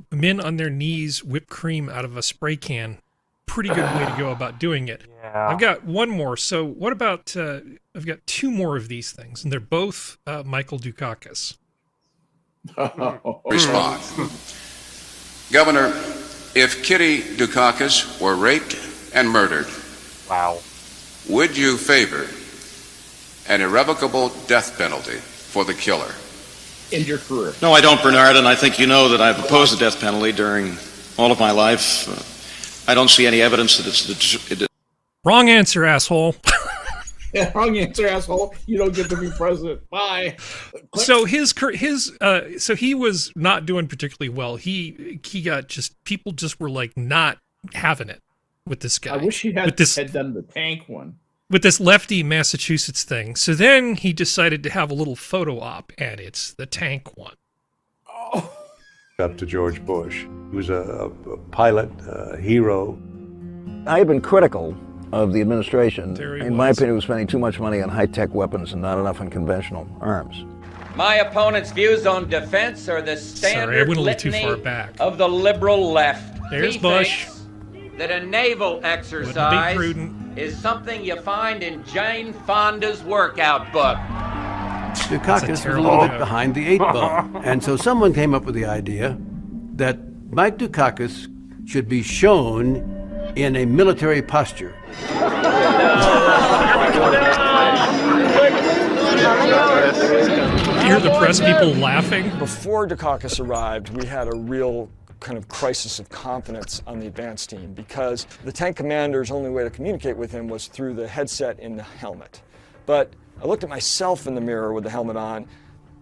men on their knees whipped cream out of a spray can, pretty good way to go about doing it. Yeah. I've got one more. So what about, I've got two more of these things, and they're both Michael Dukakis. Respond. Governor, if Kitty Dukakis were raped and murdered, Wow. would you favor an irrevocable death penalty for the killer? In your career? No, I don't, Bernard, and I think you know that I've opposed the death penalty during all of my life. I don't see any evidence that Wrong answer, asshole. Yeah, wrong answer, asshole. You don't get to be president. Bye. So so he was not doing particularly well. He got people just were like not having it with this guy. I wish he had done the tank one. With this lefty Massachusetts thing. So then he decided to have a little photo op, and it's the tank one. Oh. Up to George Bush. He was a pilot, a hero. I have been critical of the administration. In my opinion, it was spending too much money on high-tech weapons and not enough on conventional arms. My opponent's views on defense are the standard I went a little too litany far back. of the liberal left. There's He Bush. thinks that a naval Wouldn't be exercise prudent. is something you find in Jane Fonda's workout book. Dukakis was a little bit behind the 8 ball. And so someone came up with the idea that Mike Dukakis should be shown in a military posture. You hear the press people laughing? Before Dukakis arrived, we had a real kind of crisis of confidence on the advance team because the tank commander's only way to communicate with him was through the headset in the helmet. But I looked at myself in the mirror with the helmet on.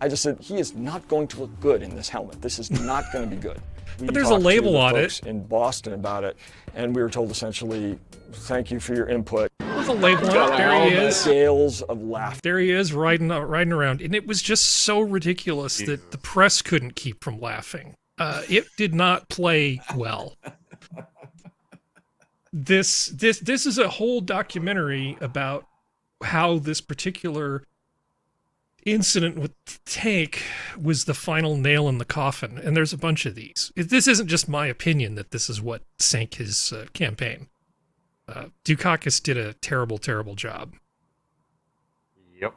I just said, he is not going to look good in this helmet. This is not going to be good. But there's a label on it. In Boston about it, and we were told essentially, thank you for your input. There's a label on it. There he is. Gales of laughter. There he is riding around. And it was just so ridiculous that the press couldn't keep from laughing. It did not play well. This is a whole documentary about how this particular incident with the tank was the final nail in the coffin, and there's a bunch of these. This isn't just my opinion that this is what sank his campaign. Dukakis did a terrible job. Yep.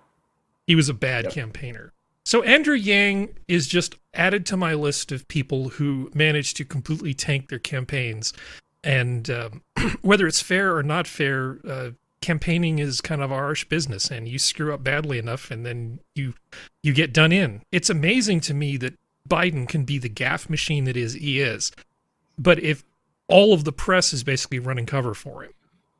He was a bad campaigner. So Andrew Yang is just added to my list of people who managed to completely tank their campaigns, and whether it's fair or not fair, campaigning is kind of harsh business, and you screw up badly enough and then you get done in. It's amazing to me that Biden can be the gaffe machine that he is. But if all of the press is basically running cover for him,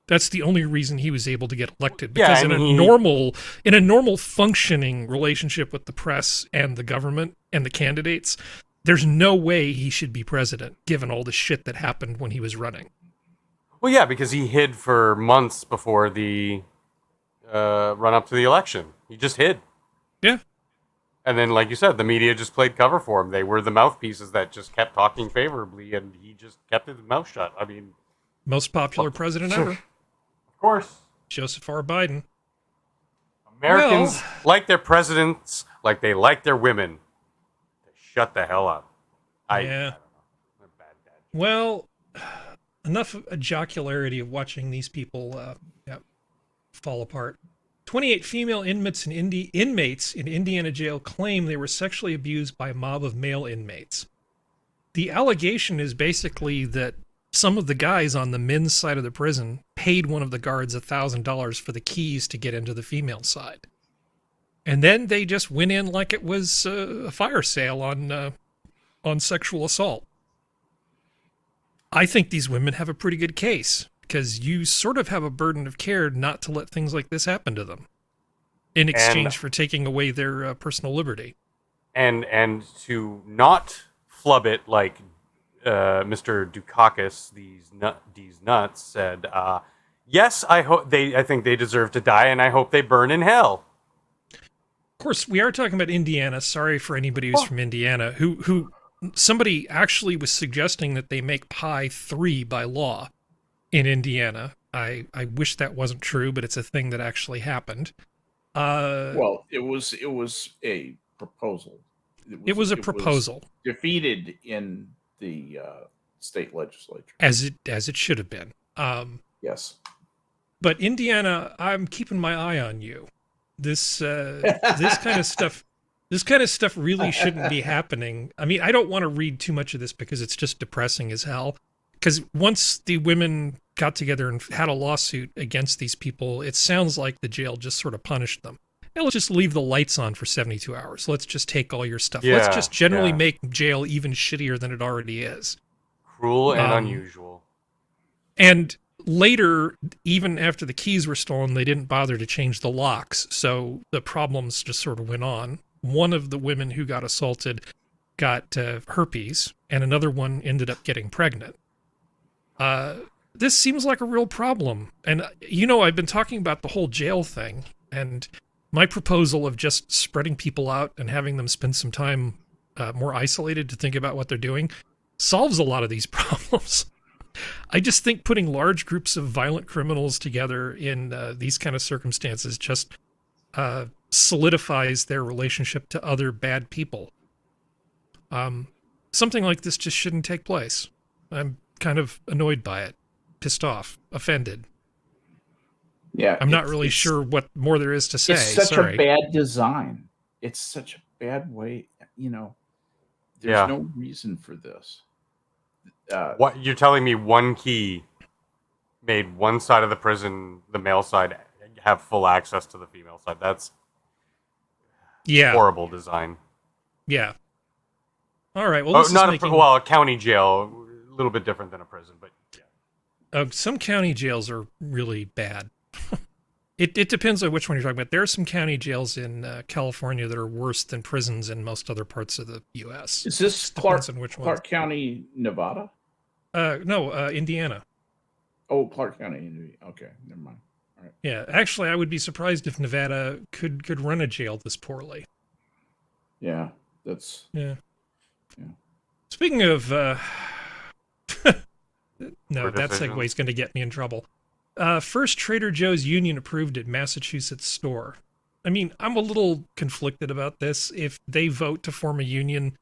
that's the only reason he was able to get elected. Because in a normal functioning relationship with the press and the government and the candidates, there's no way he should be president, given all the shit that happened when he was running. Well, yeah, because he hid for months before the run-up to the election. He just hid. Yeah. And then, like you said, the media just played cover for him. They were the mouthpieces that just kept talking favorably, and he just kept his mouth shut. I mean... Most popular president ever. Of course. Joseph R. Biden. Americans like their presidents like they like their women. Shut the hell up. I don't know. Well... Enough jocularity of watching these people fall apart. 28 female inmates in Indiana jail claim they were sexually abused by a mob of male inmates. The allegation is basically that some of the guys on the men's side of the prison paid one of the guards $1,000 for the keys to get into the female side. And then they just went in like it was a fire sale on sexual assault. I think these women have a pretty good case, because you sort of have a burden of care not to let things like this happen to them in exchange for taking away their personal liberty. And to not flub it like Mr. Dukakis, these nuts said, yes, I think they deserve to die, and I hope they burn in hell. Of course, we are talking about Indiana. Sorry for anybody who's from Indiana, who somebody actually was suggesting that they make Pi 3 by law in Indiana. I wish that wasn't true, but it's a thing that actually happened. Well, it was a proposal. It was a proposal. Was defeated in the state legislature. As it should have been. Yes. But Indiana, I'm keeping my eye on you. This kind of stuff really shouldn't be happening. I mean, I don't want to read too much of this because it's just depressing as hell. Because once the women got together and had a lawsuit against these people, it sounds like the jail just sort of punished them. Hey, let's just leave the lights on for 72 hours. Let's just take all your stuff. Yeah, let's just generally make jail even shittier than it already is. Cruel and unusual. And later, even after the keys were stolen, they didn't bother to change the locks. So the problems just sort of went on. One of the women who got assaulted got herpes, and another one ended up getting pregnant. This seems like a real problem. And, I've been talking about the whole jail thing, and my proposal of just spreading people out and having them spend some time more isolated to think about what they're doing solves a lot of these problems. I just think putting large groups of violent criminals together in these kind of circumstances just solidifies their relationship to other bad people. Something like this just shouldn't take place. I'm kind of annoyed by it, pissed off, offended. Yeah, I'm not really sure what more there is to say. It's such a bad design. It's such a bad way. There's no reason for this. What you're telling me? One key made one side of the prison, the male side, have full access to the female side. That's horrible design. Yeah. All right. Well, a county jail, a little bit different than a prison, but yeah. Some county jails are really bad. It depends on which one you're talking about. There are some county jails in California that are worse than prisons in most other parts of the U.S. Is this Clark County, Nevada? No, Indiana. Oh, Clark County. Okay, never mind. All right. Yeah, actually, I would be surprised if Nevada could run a jail this poorly. Yeah, that's... Yeah. Speaking of... no, that segue is going to get me in trouble. First Trader Joe's union approved at Massachusetts store. I mean, I'm a little conflicted about this. If they vote to form a union,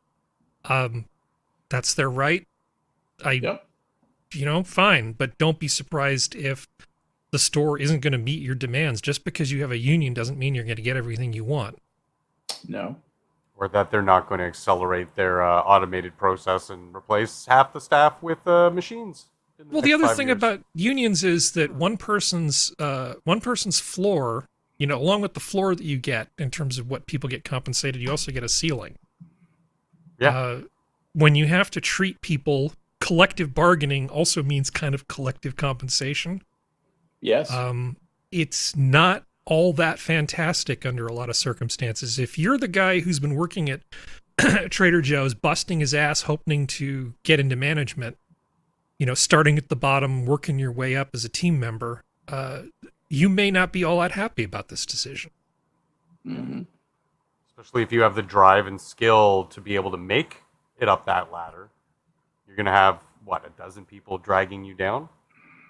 that's their right. Fine, but don't be surprised if the store isn't going to meet your demands. Just because you have a union doesn't mean you're going to get everything you want. No. Or that they're not going to accelerate their automated process and replace half the staff with machines. Well, the other thing about unions is that one person's floor, along with the floor that you get in terms of what people get compensated, you also get a ceiling. Yeah. When you have to treat people, collective bargaining also means kind of collective compensation. Yes. It's not all that fantastic under a lot of circumstances. If you're the guy who's been working at Trader Joe's, busting his ass, hoping to get into management, starting at the bottom, working your way up as a team member, you may not be all that happy about this decision. Mm-hmm. Especially if you have the drive and skill to be able to make it up that ladder. You're going to have, a dozen people dragging you down?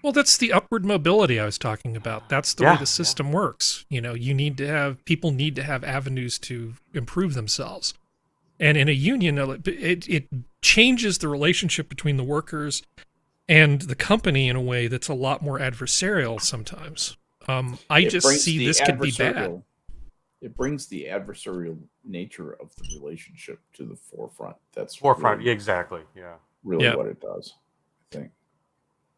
Well, that's the upward mobility I was talking about. That's the way the system works. People need to have avenues to improve themselves. And in a union, it changes the relationship between the workers and the company in a way that's a lot more adversarial sometimes. I just see this could be bad. It brings the adversarial nature of the relationship to the forefront. That's forefront, really, exactly. Yeah, really what it does, I think.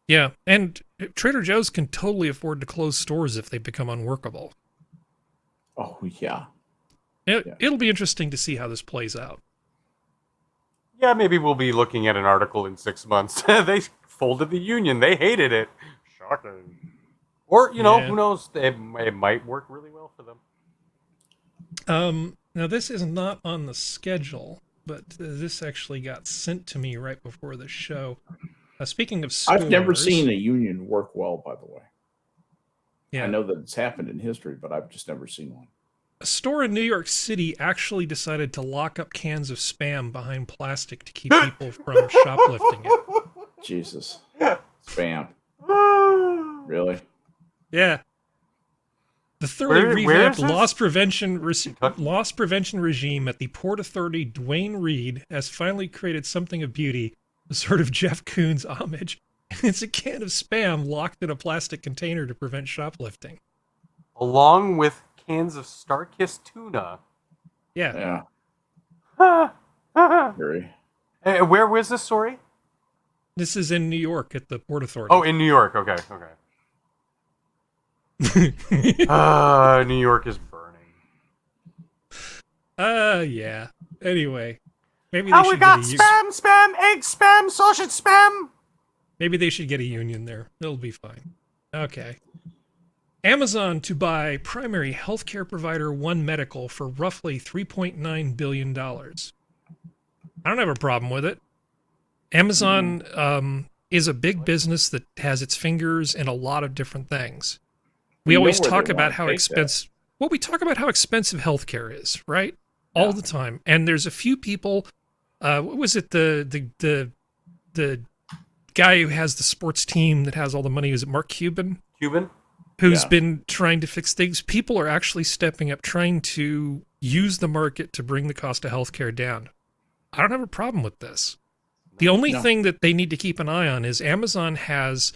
Yeah, and Trader Joe's can totally afford to close stores if they become unworkable. Oh, yeah. It'll be interesting to see how this plays out. Yeah, maybe we'll be looking at an article in 6 months. They folded the union. They hated it. Shocking. Or, who knows? It might work really well for them. Now, this is not on the schedule, but this actually got sent to me right before the show. Speaking of stores... I've never seen a union work well, by the way. Yeah. I know that it's happened in history, but I've just never seen one. A store in New York City actually decided to lock up cans of Spam behind plastic to keep people from shoplifting it. Jesus. Spam. Really? Yeah. The thoroughly revamped loss prevention regime at the Port Authority, Dwayne Reed, has finally created something of beauty, a sort of Jeff Koons homage. It's a can of Spam locked in a plastic container to prevent shoplifting. Along with cans of Starkist tuna. Yeah. Very. Where was this, sorry? This is in New York at the Port Authority. Oh, in New York. Okay. New York is burning. Yeah. Anyway. Maybe we got spam, egg spam, sausage spam. Maybe they should get a union there. It'll be fine. Okay. Amazon to buy primary healthcare provider One Medical for roughly $3.9 billion. I don't have a problem with it. Amazon is a big business that has its fingers in a lot of different things. We always talk about how expensive... Well, we talk about how expensive healthcare is, right? All the time. And there's a few people... what was it? The guy who has the sports team that has all the money. Is it Mark Cuban? Who's been trying to fix things. People are actually stepping up, trying to use the market to bring the cost of healthcare down. I don't have a problem with this. The only thing that they need to keep an eye on is Amazon has,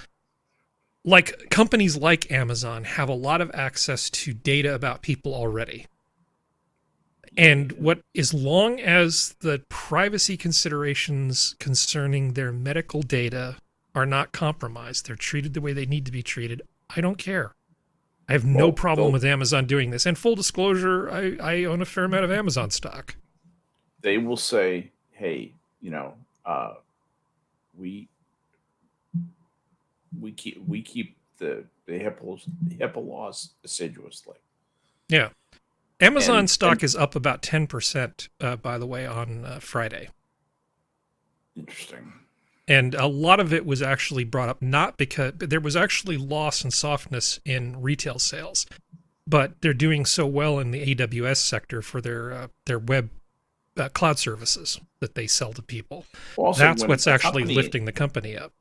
like companies like Amazon have a lot of access to data about people already. And as long as the privacy considerations concerning their medical data are not compromised, they're treated the way they need to be treated, I don't care. I have no problem with Amazon doing this. And full disclosure, I own a fair amount of Amazon stock. They will say, hey, we keep the HIPAA laws assiduously. Yeah. Amazon stock is up about 10%, by the way, on Friday. Interesting. And a lot of it was actually brought up not because there was actually loss and softness in retail sales, but they're doing so well in the AWS sector for their web cloud services that they sell to people. Also, that's what's actually lifting the company up.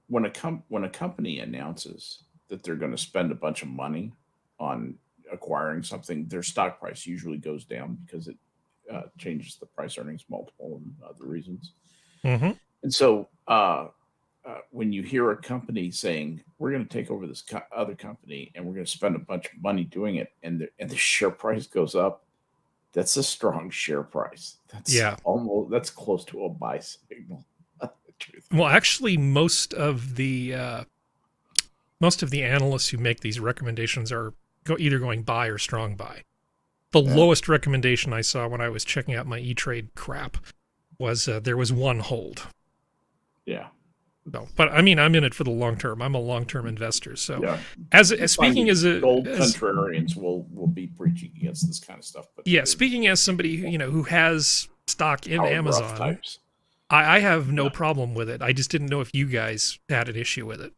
When a company announces that they're going to spend a bunch of money on acquiring something, their stock price usually goes down because it changes the price earnings multiple and other reasons. Mm-hmm. And so when you hear a company saying, we're going to take over this other company and we're going to spend a bunch of money doing it, and the share price goes up, that's a strong share price. That's close to a buy signal. Well, actually, most of the analysts who make these recommendations are either going buy or strong buy. The lowest recommendation I saw when I was checking out my E-Trade crap was there was one hold. Yeah. No, but I mean, I'm in it for the long term. I'm a long-term investor. So, speaking as a gold contrarians will be preaching against this kind of stuff. But speaking as somebody who has stock in Amazon, I have no problem with it. I just didn't know if you guys had an issue with it.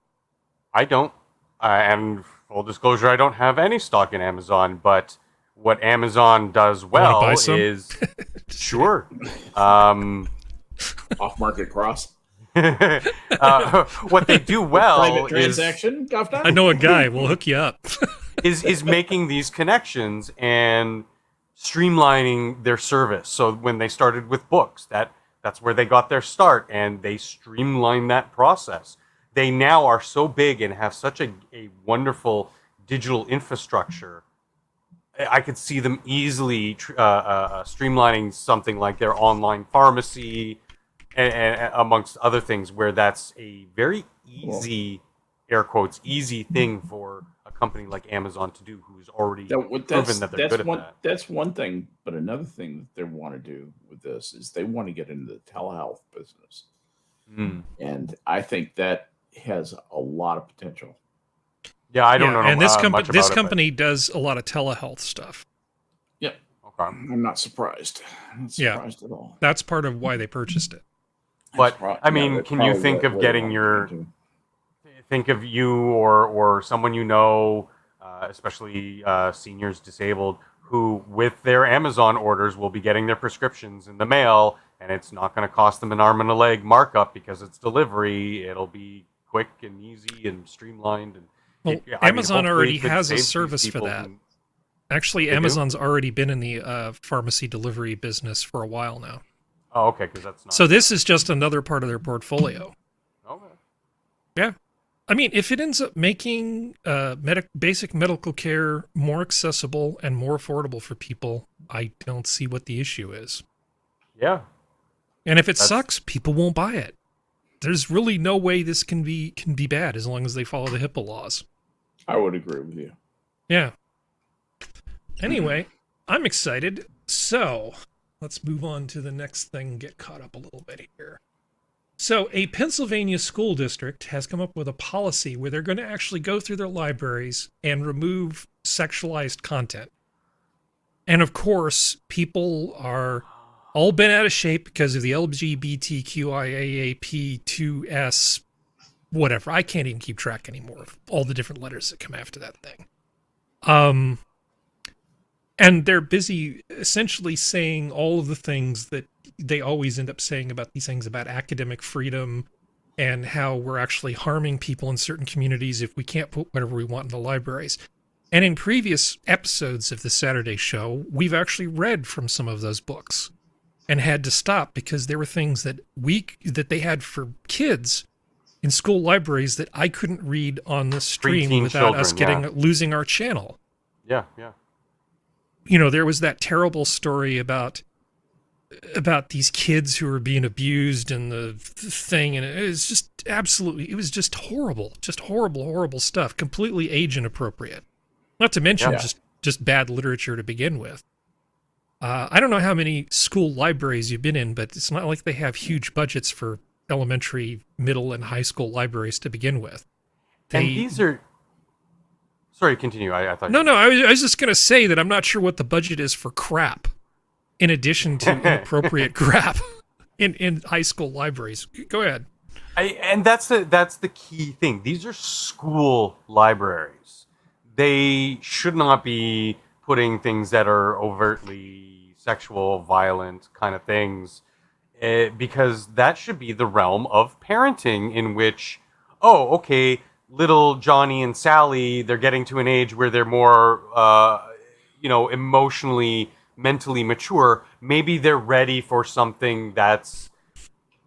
I don't. And full disclosure, I don't have any stock in Amazon. But what Amazon does well is sure off-market cross. What they do well is I know a guy. We'll hook you up. is making these connections and streamlining their service. So when they started with books, that's where they got their start, and they streamlined that process. They now are so big and have such a wonderful digital infrastructure. I could see them easily streamlining something like their online pharmacy and amongst other things, where that's a very easy, air quotes, easy thing for a company like Amazon to do, who's already proven that they're good at that. That's one thing, but another thing that they want to do with this is they want to get into the telehealth business. And I think that has a lot of potential. Yeah, I don't know. And this company does a lot of telehealth stuff. Yeah. Okay. I'm not surprised. I'm not surprised at all. That's part of why they purchased it. But I mean, can you think of getting think of you or someone you know, especially seniors, disabled, who with their Amazon orders will be getting their prescriptions in the mail, and it's not going to cost them an arm and a leg markup because it's delivery. It'll be quick and easy and streamlined. And Amazon already has a service for that. Actually, Amazon's already been in the pharmacy delivery business for a while now. Oh, okay, because that's not... So this is just another part of their portfolio. Okay. Yeah. I mean, if it ends up making basic medical care more accessible and more affordable for people, I don't see what the issue is. Yeah. And if it sucks, people won't buy it. There's really no way this can be bad as long as they follow the HIPAA laws. I would agree with you. Yeah. Anyway, I'm excited. So let's move on to the next thing, get caught up a little bit here. So a Pennsylvania school district has come up with a policy where they're going to actually go through their libraries and remove sexualized content. And of course, people are all bent out of shape because of the LGBTQIAAP TUES, whatever. I can't even keep track anymore of all the different letters that come after that thing. And they're busy essentially saying all of the things that they always end up saying about these things about academic freedom and how we're actually harming people in certain communities if we can't put whatever we want in the libraries. And in previous episodes of the Saturday show, we've actually read from some of those books and had to stop because there were things that they had for kids in school libraries that I couldn't read on the stream without us losing our channel. Yeah, yeah. You know, there was that terrible story about these kids who were being abused and the thing, and it was just it was just horrible stuff, completely age inappropriate. Not to mention just bad literature to begin with. I don't know how many school libraries you've been in, but it's not like they have huge budgets for elementary, middle, and high school libraries to begin with. And these are... Sorry, continue. I thought... No, I was just going to say that I'm not sure what the budget is for crap, in addition to inappropriate crap in high school libraries. Go ahead. And that's the key thing. These are school libraries. They should not be putting things that are overtly sexual, violent kind of things, because that should be the realm of parenting, in which, little Johnny and Sally, they're getting to an age where they're more, emotionally, mentally mature. Maybe they're ready for something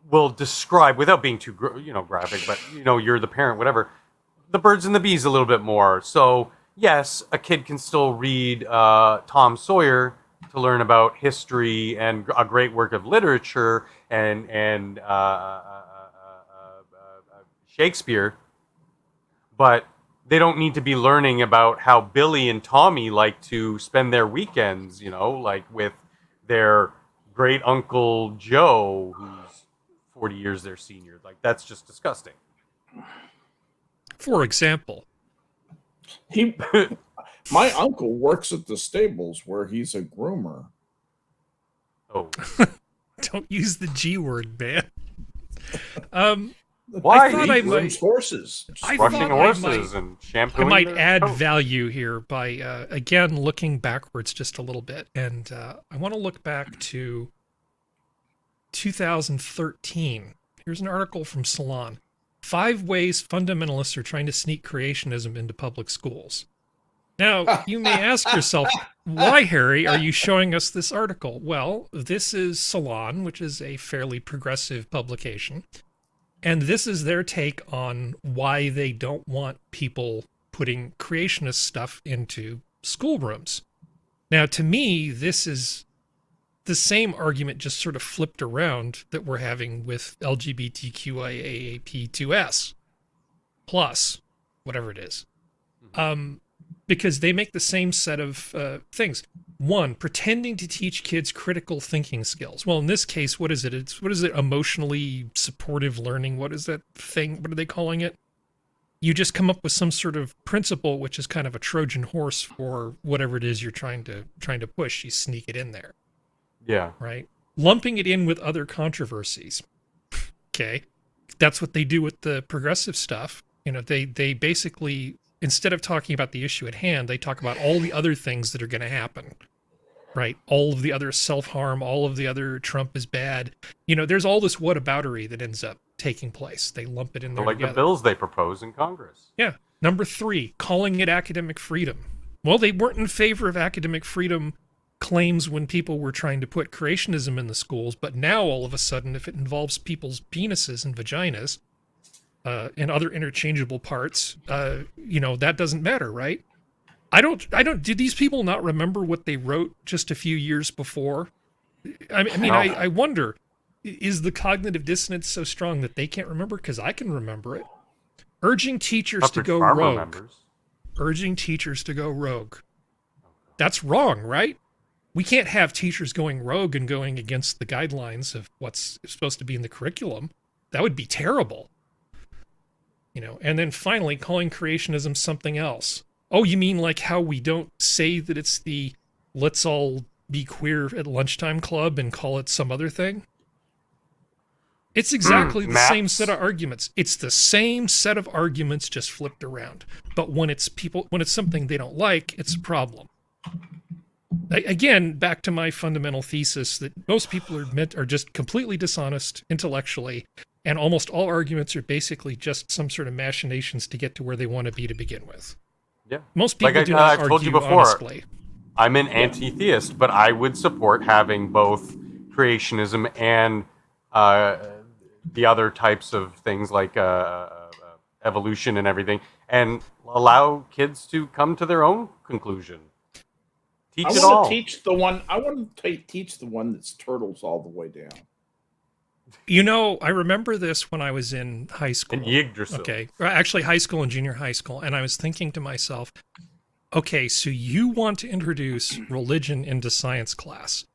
will describe, without being too, graphic, but, you're the parent, whatever, the birds and the bees a little bit more. So, yes, a kid can still read Tom Sawyer to learn about history and a great work of literature and Shakespeare, but they don't need to be learning about how Billy and Tommy like to spend their weekends, like with their great uncle Joe, who's 40 years their senior. Like, that's just disgusting. For example, my uncle works at the stables where he's a groomer. Oh, don't use the G word, man. Why? I thought I might horses, brushing horses and shampooing. I might add value here by again looking backwards just a little bit, and I want to look back to 2013. Here's an article from Salon: 5 ways fundamentalists are trying to sneak creationism into public schools. Now, you may ask yourself, why, Harry, are you showing us this article? Well, this is Salon, which is a fairly progressive publication. And this is their take on why they don't want people putting creationist stuff into schoolrooms. Now, to me, this is the same argument just sort of flipped around that we're having with LGBTQIAAP 2S plus, whatever it is. Because they make the same set of things. One, pretending to teach kids critical thinking skills. Well, in this case, what is it? What is it? Emotionally supportive learning. What is that thing? What are they calling it? You just come up with some sort of principle, which is kind of a Trojan horse for whatever it is you're trying to push. You sneak it in there. Yeah. Right. Lumping it in with other controversies. Okay. That's what they do with the progressive stuff. You know, they basically, instead of talking about the issue at hand, they talk about all the other things that are going to happen. Right. All of the other self-harm, all of the other Trump is bad. You know, there's all this whataboutery that ends up taking place. They lump it in there like together. The bills they propose in Congress. Yeah. Number 3, calling it academic freedom. Well, they weren't in favor of academic freedom claims when people were trying to put creationism in the schools, but now all of a sudden, if it involves people's penises and vaginas and other interchangeable parts, you know, that doesn't matter, right? Do these people not remember what they wrote just a few years before? I wonder, is the cognitive dissonance so strong that they can't remember? Because I can remember it. Urging teachers to go rogue. Urging teachers to go rogue. That's wrong, right? We can't have teachers going rogue and going against the guidelines of what's supposed to be in the curriculum. That would be terrible. You know, and then finally calling creationism something else. Oh, you mean like how we don't say that it's the let's all be queer at lunchtime club and call it some other thing? It's exactly the same set of arguments. It's the same set of arguments just flipped around. But when it's something they don't like, it's a problem. Again, back to my fundamental thesis that most people are just completely dishonest intellectually, and almost all arguments are basically just some sort of machinations to get to where they want to be to begin with. Yeah. Most people do not argue honestly. I'm an anti-theist, but I would support having both creationism and the other types of things like evolution and everything, and allow kids to come to their own conclusion. I want to teach the one that's turtles all the way down. You know, I remember this when I was in high school. In Yggdrasil. Okay, actually high school and junior high school, and I was thinking to myself, okay, so you want to introduce religion into science class.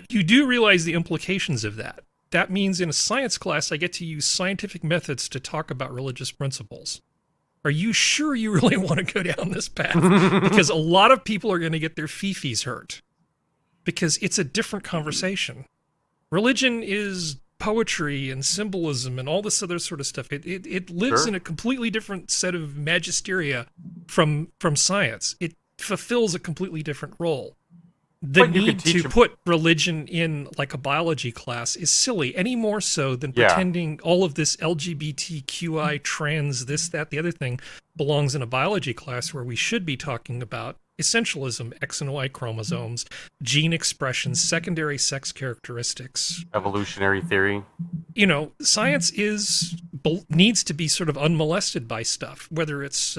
You do realize the implications of that. That means in a science class, I get to use scientific methods to talk about religious principles. Are you sure you really want to go down this path? Because a lot of people are going to get their fifis hurt. Because it's a different conversation. Religion is poetry and symbolism and all this other sort of stuff. It lives in a completely different set of magisteria from science. It fulfills a completely different role. The need to put religion in like a biology class is silly, any more so than pretending all of this LGBTQI, trans, this, that, the other thing belongs in a biology class where we should be talking about essentialism, X and Y chromosomes, gene expression, secondary sex characteristics. Evolutionary theory. You know, science needs to be sort of unmolested by stuff, whether it's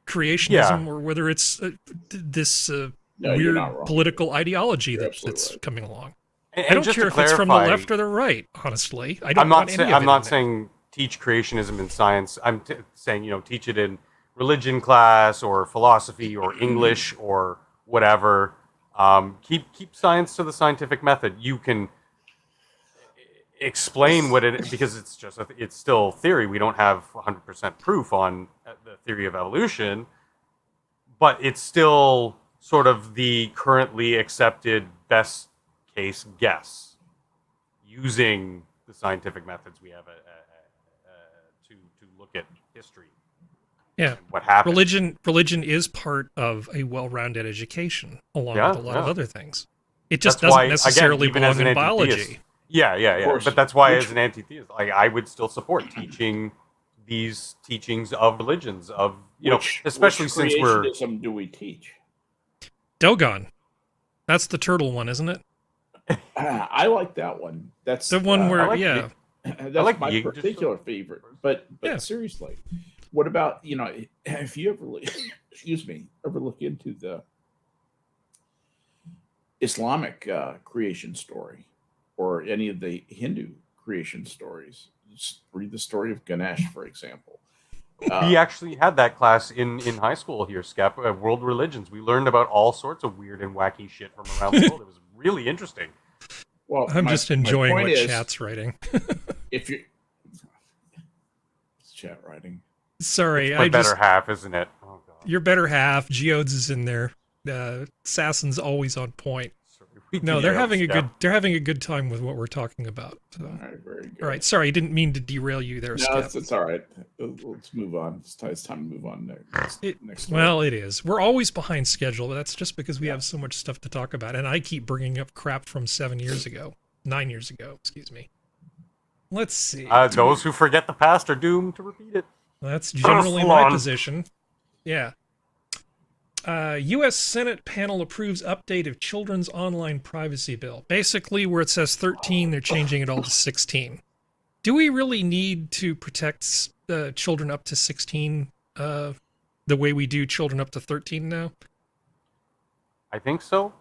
creationism or whether it's this... weird political ideology that's coming along. And I don't care if it's from the left or the right, honestly. I'm not saying teach creationism in science. I'm saying, you know, teach it in religion class or philosophy or English or whatever. Keep science to the scientific method. You can explain what it is, because it's still theory. We don't have 100% proof on the theory of evolution, but it's still sort of the currently accepted best case guess using the scientific methods we have to look at history. Yeah, what happened. Religion is part of a well-rounded education, along with a lot of other things. It just that's doesn't necessarily belong in biology. Yeah. But that's why, as an anti-theist, I would still support teaching these teachings of religions, of especially since we're. Which creationism do we teach? Dogon. That's the turtle one, isn't it? I like that one. That's the one where, that's my particular favorite. But seriously, what about, if you ever, ever look into Islamic creation story or any of the Hindu creation stories. Just read the story of Ganesh, for example. We actually had that class in high school here, Skep, World Religions. We learned about all sorts of weird and wacky shit from around the world. It was really interesting. Well, I'm just enjoying what chat's writing. If you chat writing. Sorry, it's my better half, isn't it? Oh, God. Your better half. Geodes is in there. Assassin's always on point. No, they're having a good time with what we're talking about. So. All right, very good. All right, sorry, I didn't mean to derail you there. No, it's all right. Let's move on. It's time to move on next. Well, it is. We're always behind schedule, but that's just because we have so much stuff to talk about, and I keep bringing up crap from 9 years ago. Excuse me. Let's see. Those who forget the past are doomed to repeat it. That's generally my position. Yeah. U.S. Senate panel approves update of Children's Online Privacy Bill. Basically, where it says 13, they're changing it all to 16. Do we really need to protect children up to 16 the way we do children up to 13 now? I think so.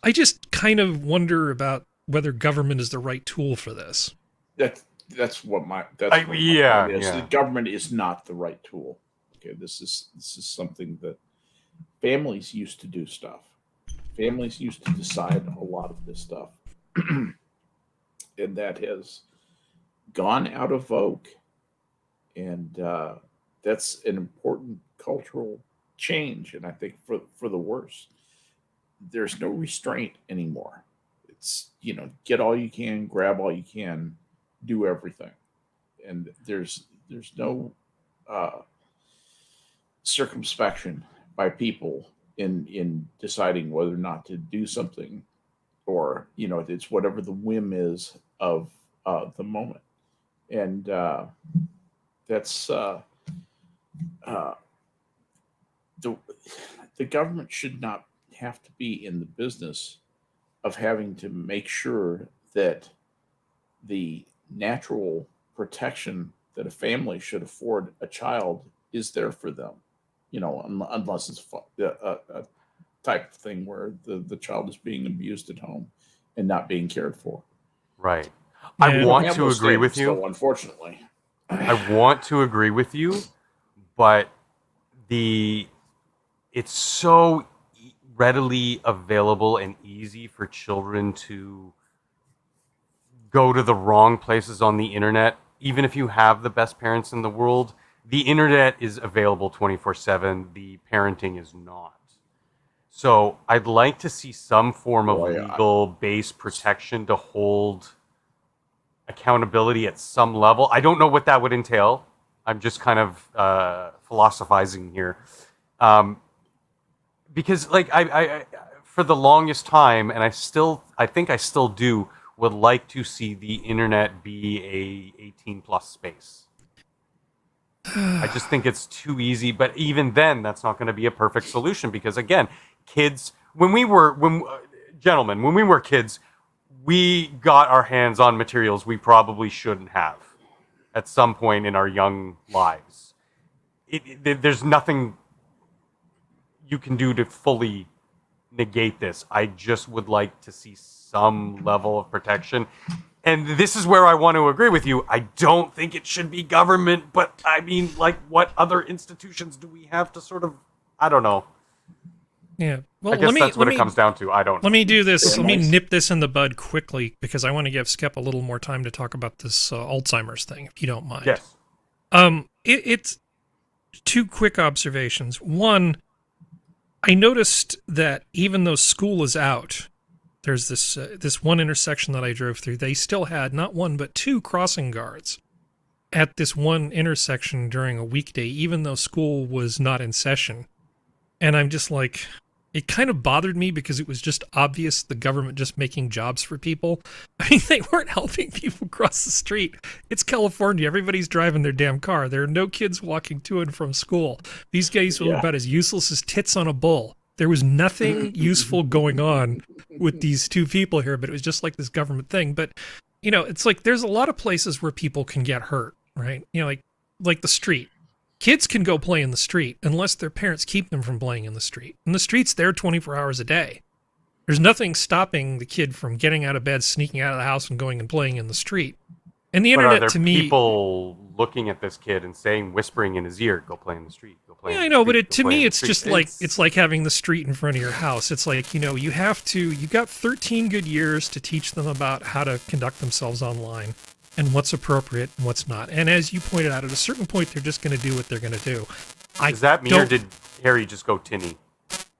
I just kind of wonder about whether government is the right tool for this. That's what my point is. The government is not the right tool. Okay, this is something that families used to do stuff. Families used to decide a lot of this stuff. And that has gone out of vogue. And that's an important cultural change. And I think for the worse, there's no restraint anymore. It's, get all you can, grab all you can, do everything. And there's no circumspection by people in deciding whether or not to do something, or it's whatever the whim is of the moment. And that's the government should not have to be in the business of having to make sure that the natural protection that a family should afford a child is there for them, unless it's a type of thing where the child is being abused at home and not being cared for. Right. I want to agree with you. Still, unfortunately. I want to agree with you, but it's so readily available and easy for children to go to the wrong places on the internet. Even if you have the best parents in the world, the internet is available 24/7. The parenting is not. So I'd like to see some form of legal-based protection to hold accountability at some level. I don't know what that would entail. I'm just kind of philosophizing here. Because I for the longest time, and I think I still do, would like to see the internet be a 18+ space. I just think it's too easy, but even then, that's not going to be a perfect solution because, again, kids, when we were kids, we got our hands on materials we probably shouldn't have at some point in our young lives. There's nothing you can do to fully negate this. I just would like to see some level of protection. And this is where I want to agree with you. I don't think it should be government, but I mean, what other institutions do we have to sort of, I don't know. Yeah. Well, I guess that's what it comes down to. I don't know. Let me do this. Let me nip this in the bud quickly because I want to give Skep a little more time to talk about this Alzheimer's thing, if you don't mind. Yes. It's two quick observations. One, I noticed that even though school is out, there's this one intersection that I drove through. They still had not one but two crossing guards at this one intersection during a weekday, even though school was not in session. And I'm just like, it kind of bothered me because it was just obvious the government just making jobs for people. I mean, they weren't helping people cross the street. It's California. Everybody's driving their damn car. There are no kids walking to and from school. These guys were about as useless as tits on a bull. There was nothing useful going on with these two people here, but it was just like this government thing. But, it's like there's a lot of places where people can get hurt, right? Like the street. Kids can go play in the street unless their parents keep them from playing in the street. And the street's there 24 hours a day. There's nothing stopping the kid from getting out of bed, sneaking out of the house, and going and playing in the street. And the internet, to me, people looking at this kid and saying, whispering in his ear, "Go play in the street. Go play." Yeah, in I the know, street, but to go play me, in the it's street." just like it's like having the street in front of your house. It's like, you know, you got 13 good years to teach them about how to conduct themselves online and what's appropriate and what's not. And as you pointed out, at a certain point, they're just going to do what they're going to do. Is that me, or did Harry just go tinny?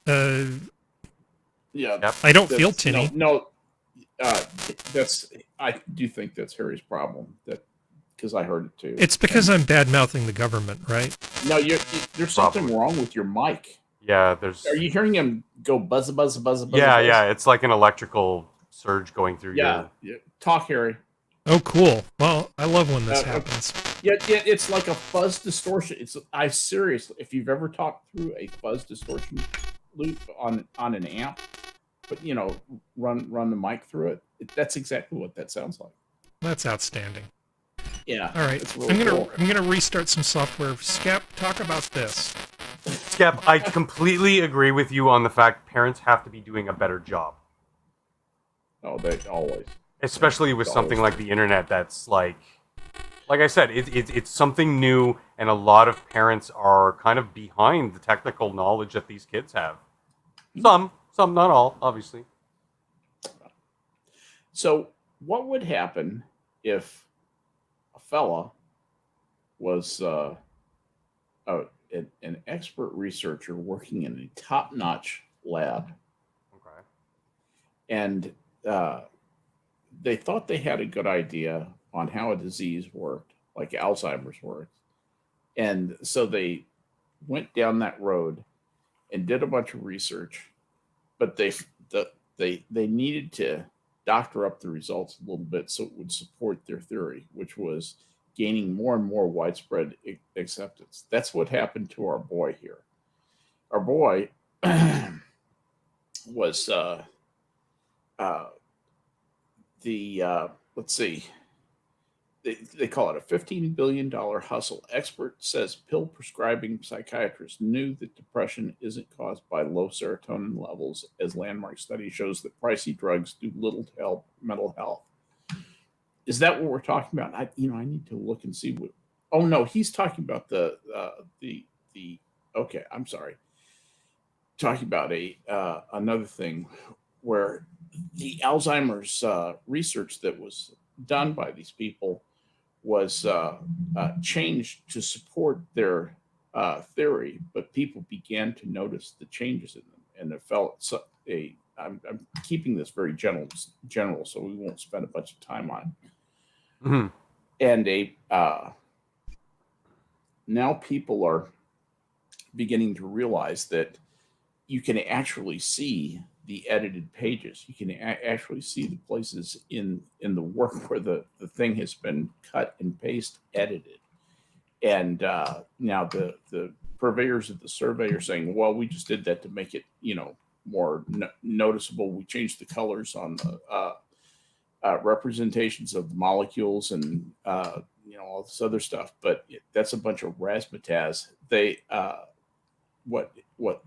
Yeah, Yep. I don't feel tinny. No, I do think that's Harry's problem. Because I heard it too. It's because I'm bad mouthing the government, right? No, there's something wrong with your mic. Yeah, Are you hearing him go buzz, buzz, buzz, buzz? Yeah, buzz? yeah. It's like an electrical surge going through. Yeah. Talk, Harry. Oh, cool. Well, I love when this happens. Yeah, it's like a fuzz distortion. I seriously, if you've ever talked through a fuzz distortion loop on an amp, but you know, run the mic through it, that's exactly what that sounds like. That's outstanding. Yeah. All right. I'm gonna restart some software. Skep, talk about this. Skep, I completely agree with you on the fact parents have to be doing a better job. Oh, they always. Especially with something like the internet, that's like I said, it's something new, and a lot of parents are kind of behind the technical knowledge that these kids have. Some, not all, obviously. So, what would happen if a fella was an expert researcher working in a top-notch lab? Okay. And they thought they had a good idea on how a disease worked, like Alzheimer's works. And so they went down that road and did a bunch of research, but they needed to doctor up the results a little bit so it would support their theory, which was gaining more and more widespread acceptance. That's what happened to our boy here. Our boy was let's see, they call it a $15 billion hustle. Expert says pill prescribing psychiatrists knew that depression isn't caused by low serotonin levels, as landmark study shows that pricey drugs do little to help mental health. Is that what we're talking about? I need to look and see what. Oh no, he's talking about the. Okay, I'm sorry. Talking about another thing where the Alzheimer's research that was done by these people was changed to support their theory, but people began to notice the changes in them, and it felt I'm keeping this very general, so we won't spend a bunch of time on it. Mm-hmm. And now people are beginning to realize that you can actually see the edited pages. You can actually see the places in the work where the thing has been cut and paste edited. And now the purveyors of the survey are saying, well, we just did that to make it, more noticeable. We changed the colors on the representations of the molecules and, all this other stuff. But that's a bunch of razzmatazz. What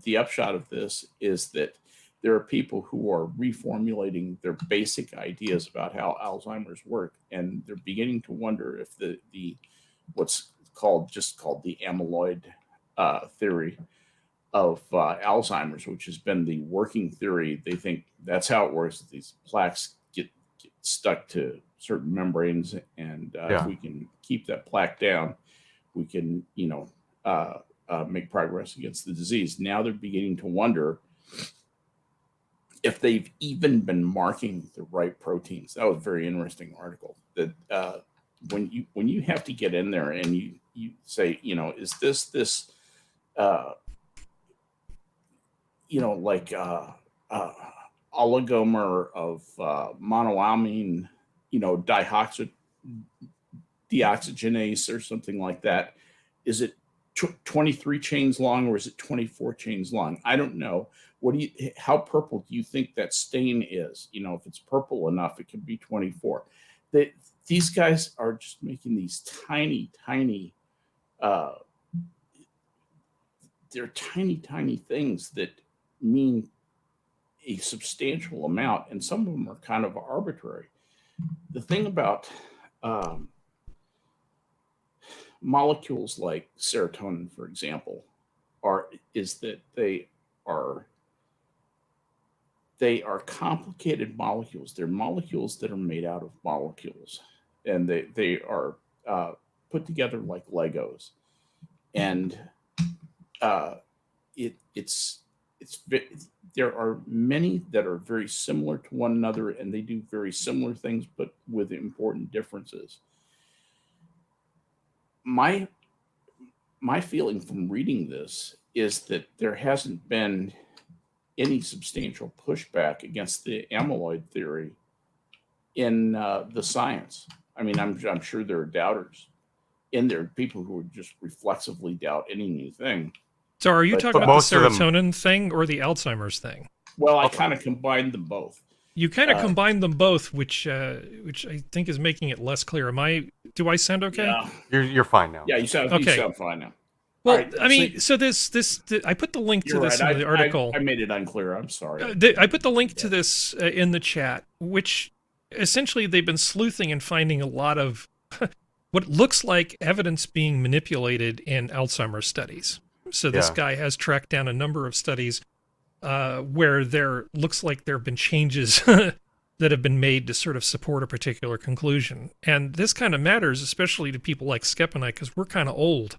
the upshot of this is that there are people who are reformulating their basic ideas about how Alzheimer's work, and they're beginning to wonder if the what's called the amyloid theory of Alzheimer's, which has been the working theory. They think that's how it works. These plaques get stuck to certain membranes, and if we can keep that plaque down, we can make progress against the disease. Now they're beginning to wonder if they've even been marking the right proteins. That was a very interesting article. That when you have to get in there and you say, is this oligomer of monoamine, deoxygenase or something like that? Is it 23 chains long, or is it 24 chains long? I don't know. How purple do you think that stain is? If it's purple enough, it could be 24. These guys are just making these tiny they're tiny, tiny things that mean a substantial amount, and some of them are kind of arbitrary. The thing about molecules like serotonin, for example, is that they are complicated molecules. They're molecules that are made out of molecules, and they are put together like Legos. And there are many that are very similar to one another, and they do very similar things, but with important differences. My feeling from reading this is that there hasn't been any substantial pushback against the amyloid theory in the science. I mean, I'm sure there are doubters, and there are people who would just reflexively doubt any new thing. So are you talking about the serotonin thing or the Alzheimer's thing? Well, I kind of combined them both. You kind of combined them both, which I think is making it less clear. Do I sound okay? Yeah. You're fine now. Yeah, you sound fine now. Well, right, I mean, so I put the link to this in the article. I made it unclear. I'm sorry. I put the link to this in the chat, which essentially they've been sleuthing and finding a lot of what looks like evidence being manipulated in Alzheimer's studies. So this guy has tracked down a number of studies where looks like there have been changes that have been made to sort of support a particular conclusion. And this kind of matters, especially to people like Skep and I, because we're kind of old.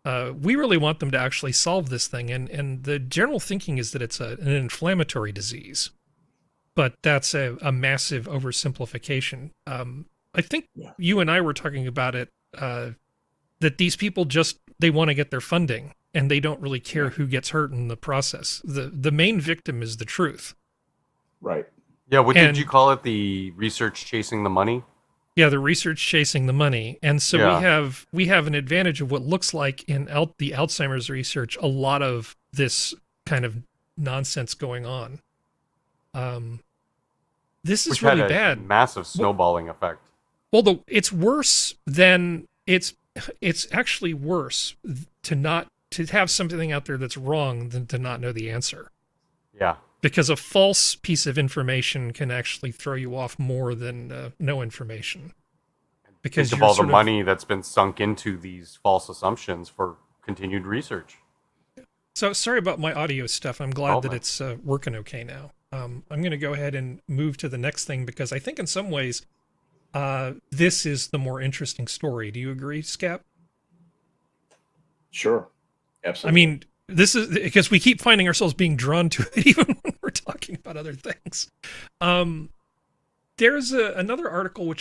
We really want them to actually solve this thing. And the general thinking is that it's an inflammatory disease. But that's a massive oversimplification. I think you and I were talking about it, that these people they want to get their funding, and they don't really care who gets hurt in the process. The main victim is the truth. Right. Yeah, did you call it? The research chasing the money? Yeah, the research chasing the money. And so we have an advantage of what looks like in the Alzheimer's research, a lot of this kind of nonsense going on. This is really bad. Massive snowballing effect. Well, it's worse than it's actually worse to have something out there that's wrong than to not know the answer. Yeah. Because a false piece of information can actually throw you off more than no information. Because think of all the money that's been sunk into these false assumptions for continued research. So sorry about my audio stuff. I'm glad that it's working okay now. I'm going to go ahead and move to the next thing, because I think in some ways this is the more interesting story. Do you agree, Skep? Sure. Absolutely. I mean, this is because we keep finding ourselves being drawn to it even when we're talking about other things. There's another article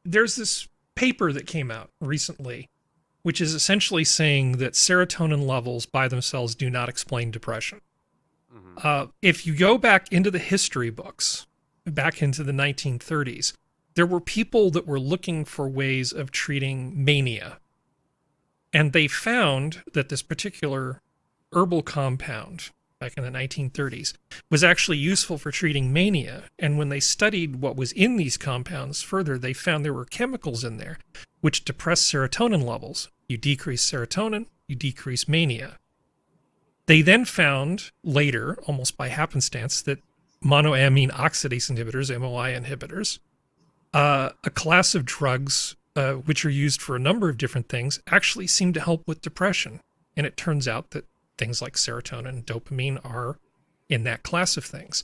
there's this paper that came out recently, which is essentially saying that serotonin levels by themselves do not explain depression. Mm-hmm. If you go back into the history books, back into the 1930s, there were people that were looking for ways of treating mania. And they found that this particular herbal compound back in the 1930s was actually useful for treating mania. And when they studied what was in these compounds further, they found there were chemicals in there which depress serotonin levels. You decrease serotonin, you decrease mania. They then found later, almost by happenstance, that monoamine oxidase inhibitors, MOI inhibitors, a class of drugs which are used for a number of different things, actually seem to help with depression. And it turns out that things like serotonin and dopamine are in that class of things.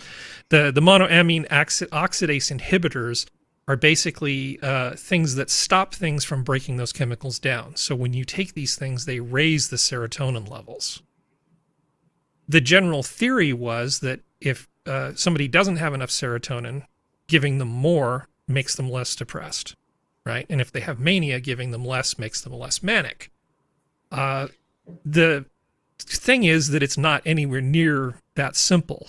The monoamine oxidase inhibitors are basically things that stop things from breaking those chemicals down. So when you take these things, they raise the serotonin levels. The general theory was that if somebody doesn't have enough serotonin, giving them more makes them less depressed. Right? And if they have mania, giving them less makes them less manic. The thing is that it's not anywhere near that simple.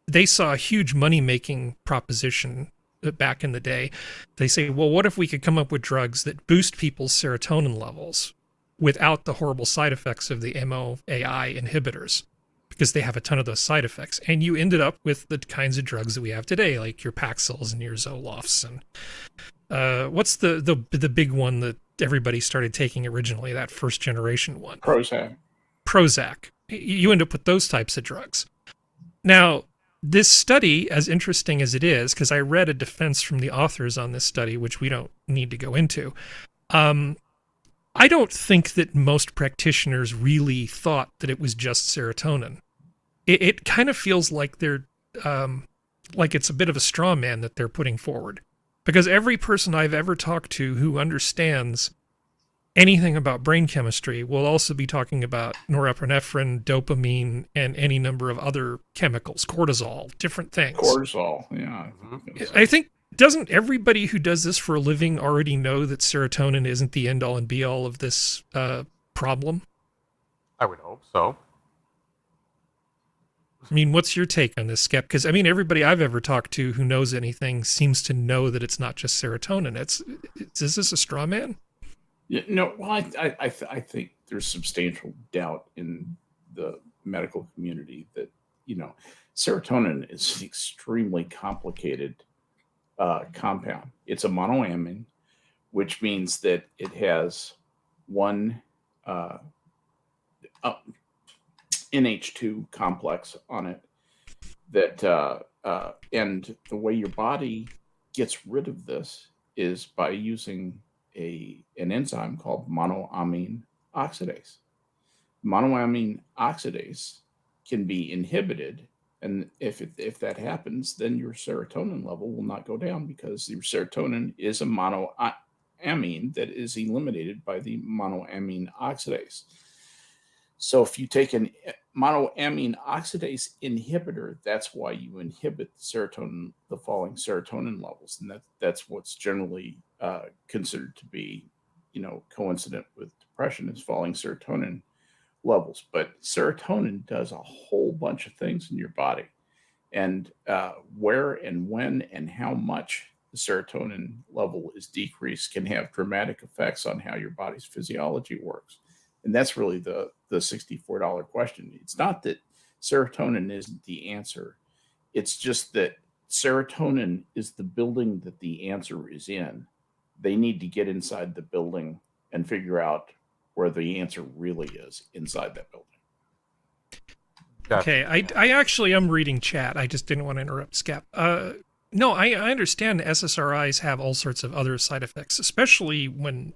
They saw a huge money-making proposition back in the day. They say, well, what if we could come up with drugs that boost people's serotonin levels without the horrible side effects of the MOAI inhibitors? Because they have a ton of those side effects. And you ended up with the kinds of drugs that we have today, like your Paxils and your Zolofts. And what's the big one that everybody started taking originally, that first generation one? Prozac. Prozac. You end up with those types of drugs. Now, this study, as interesting as it is, because I read a defense from the authors on this study, which we don't need to go into, I don't think that most practitioners really thought that it was just serotonin. It kind of feels like they're like it's a bit of a straw man that they're putting forward, because every person I've ever talked to who understands anything about brain chemistry will also be talking about norepinephrine, dopamine, and any number of other chemicals, cortisol, different things. Cortisol, yeah. I think, doesn't everybody who does this for a living already know that serotonin isn't the end-all and be-all of this problem? I would hope so. I mean, what's your take on this, Skep? Because, I mean, everybody I've ever talked to who knows anything seems to know that it's not just serotonin. Is this a straw man? Yeah, no, well, I think there's substantial doubt in the medical community that, serotonin is an extremely complicated compound. It's a monoamine, which means that it has one NH2 complex on it that, and the way your body gets rid of this is by using an enzyme called monoamine oxidase. Monoamine oxidase can be inhibited, and if that happens, then your serotonin level will not go down, because your serotonin is a monoamine that is eliminated by the monoamine oxidase. So if you take an monoamine oxidase inhibitor, that's why you inhibit the falling serotonin levels, and that's what's generally considered to be, coincident with depression, is falling serotonin levels. But serotonin does a whole bunch of things in your body, and where and when and how much the serotonin level is decreased can have dramatic effects on how your body's physiology works. And that's really the $64 question. It's not that serotonin isn't the answer. It's just that serotonin is the building that the answer is in. They need to get inside the building and figure out where the answer really is inside that building. Okay, I actually am reading chat. I just didn't want to interrupt Skep. No, I understand SSRIs have all sorts of other side effects, especially when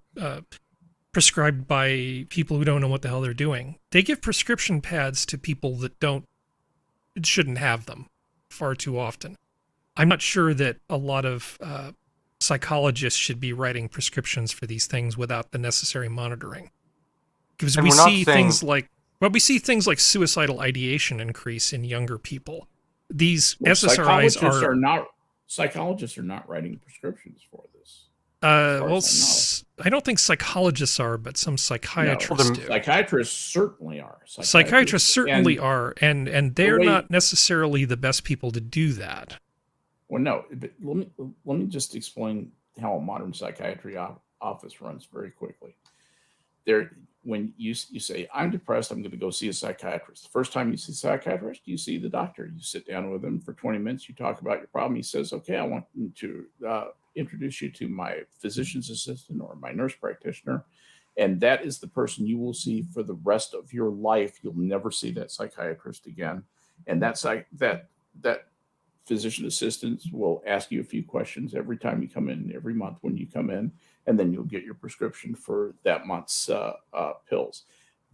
prescribed by people who don't know what the hell they're doing. They give prescription pads to people that shouldn't have them far too often. I'm not sure that a lot of psychologists should be writing prescriptions for these things without the necessary monitoring. Because we see things like suicidal ideation increase in younger people. These SSRIs psychologists are not writing prescriptions for this. I don't think psychologists are, but some psychiatrists do. Psychiatrists certainly are. Psychiatrists certainly are, and they're not necessarily the best people to do that. Well, no, but let me just explain how a modern psychiatry office runs very quickly. When you say, I'm depressed, I'm going to go see a psychiatrist. The first time you see a psychiatrist, you see the doctor. You sit down with him for 20 minutes. You talk about your problem. He says, okay, I want to introduce you to my physician's assistant or my nurse practitioner. And that is the person you will see for the rest of your life. You'll never see that psychiatrist again. And that physician assistant will ask you a few questions every time you come in, every month when you come in, and then you'll get your prescription for that month's pills.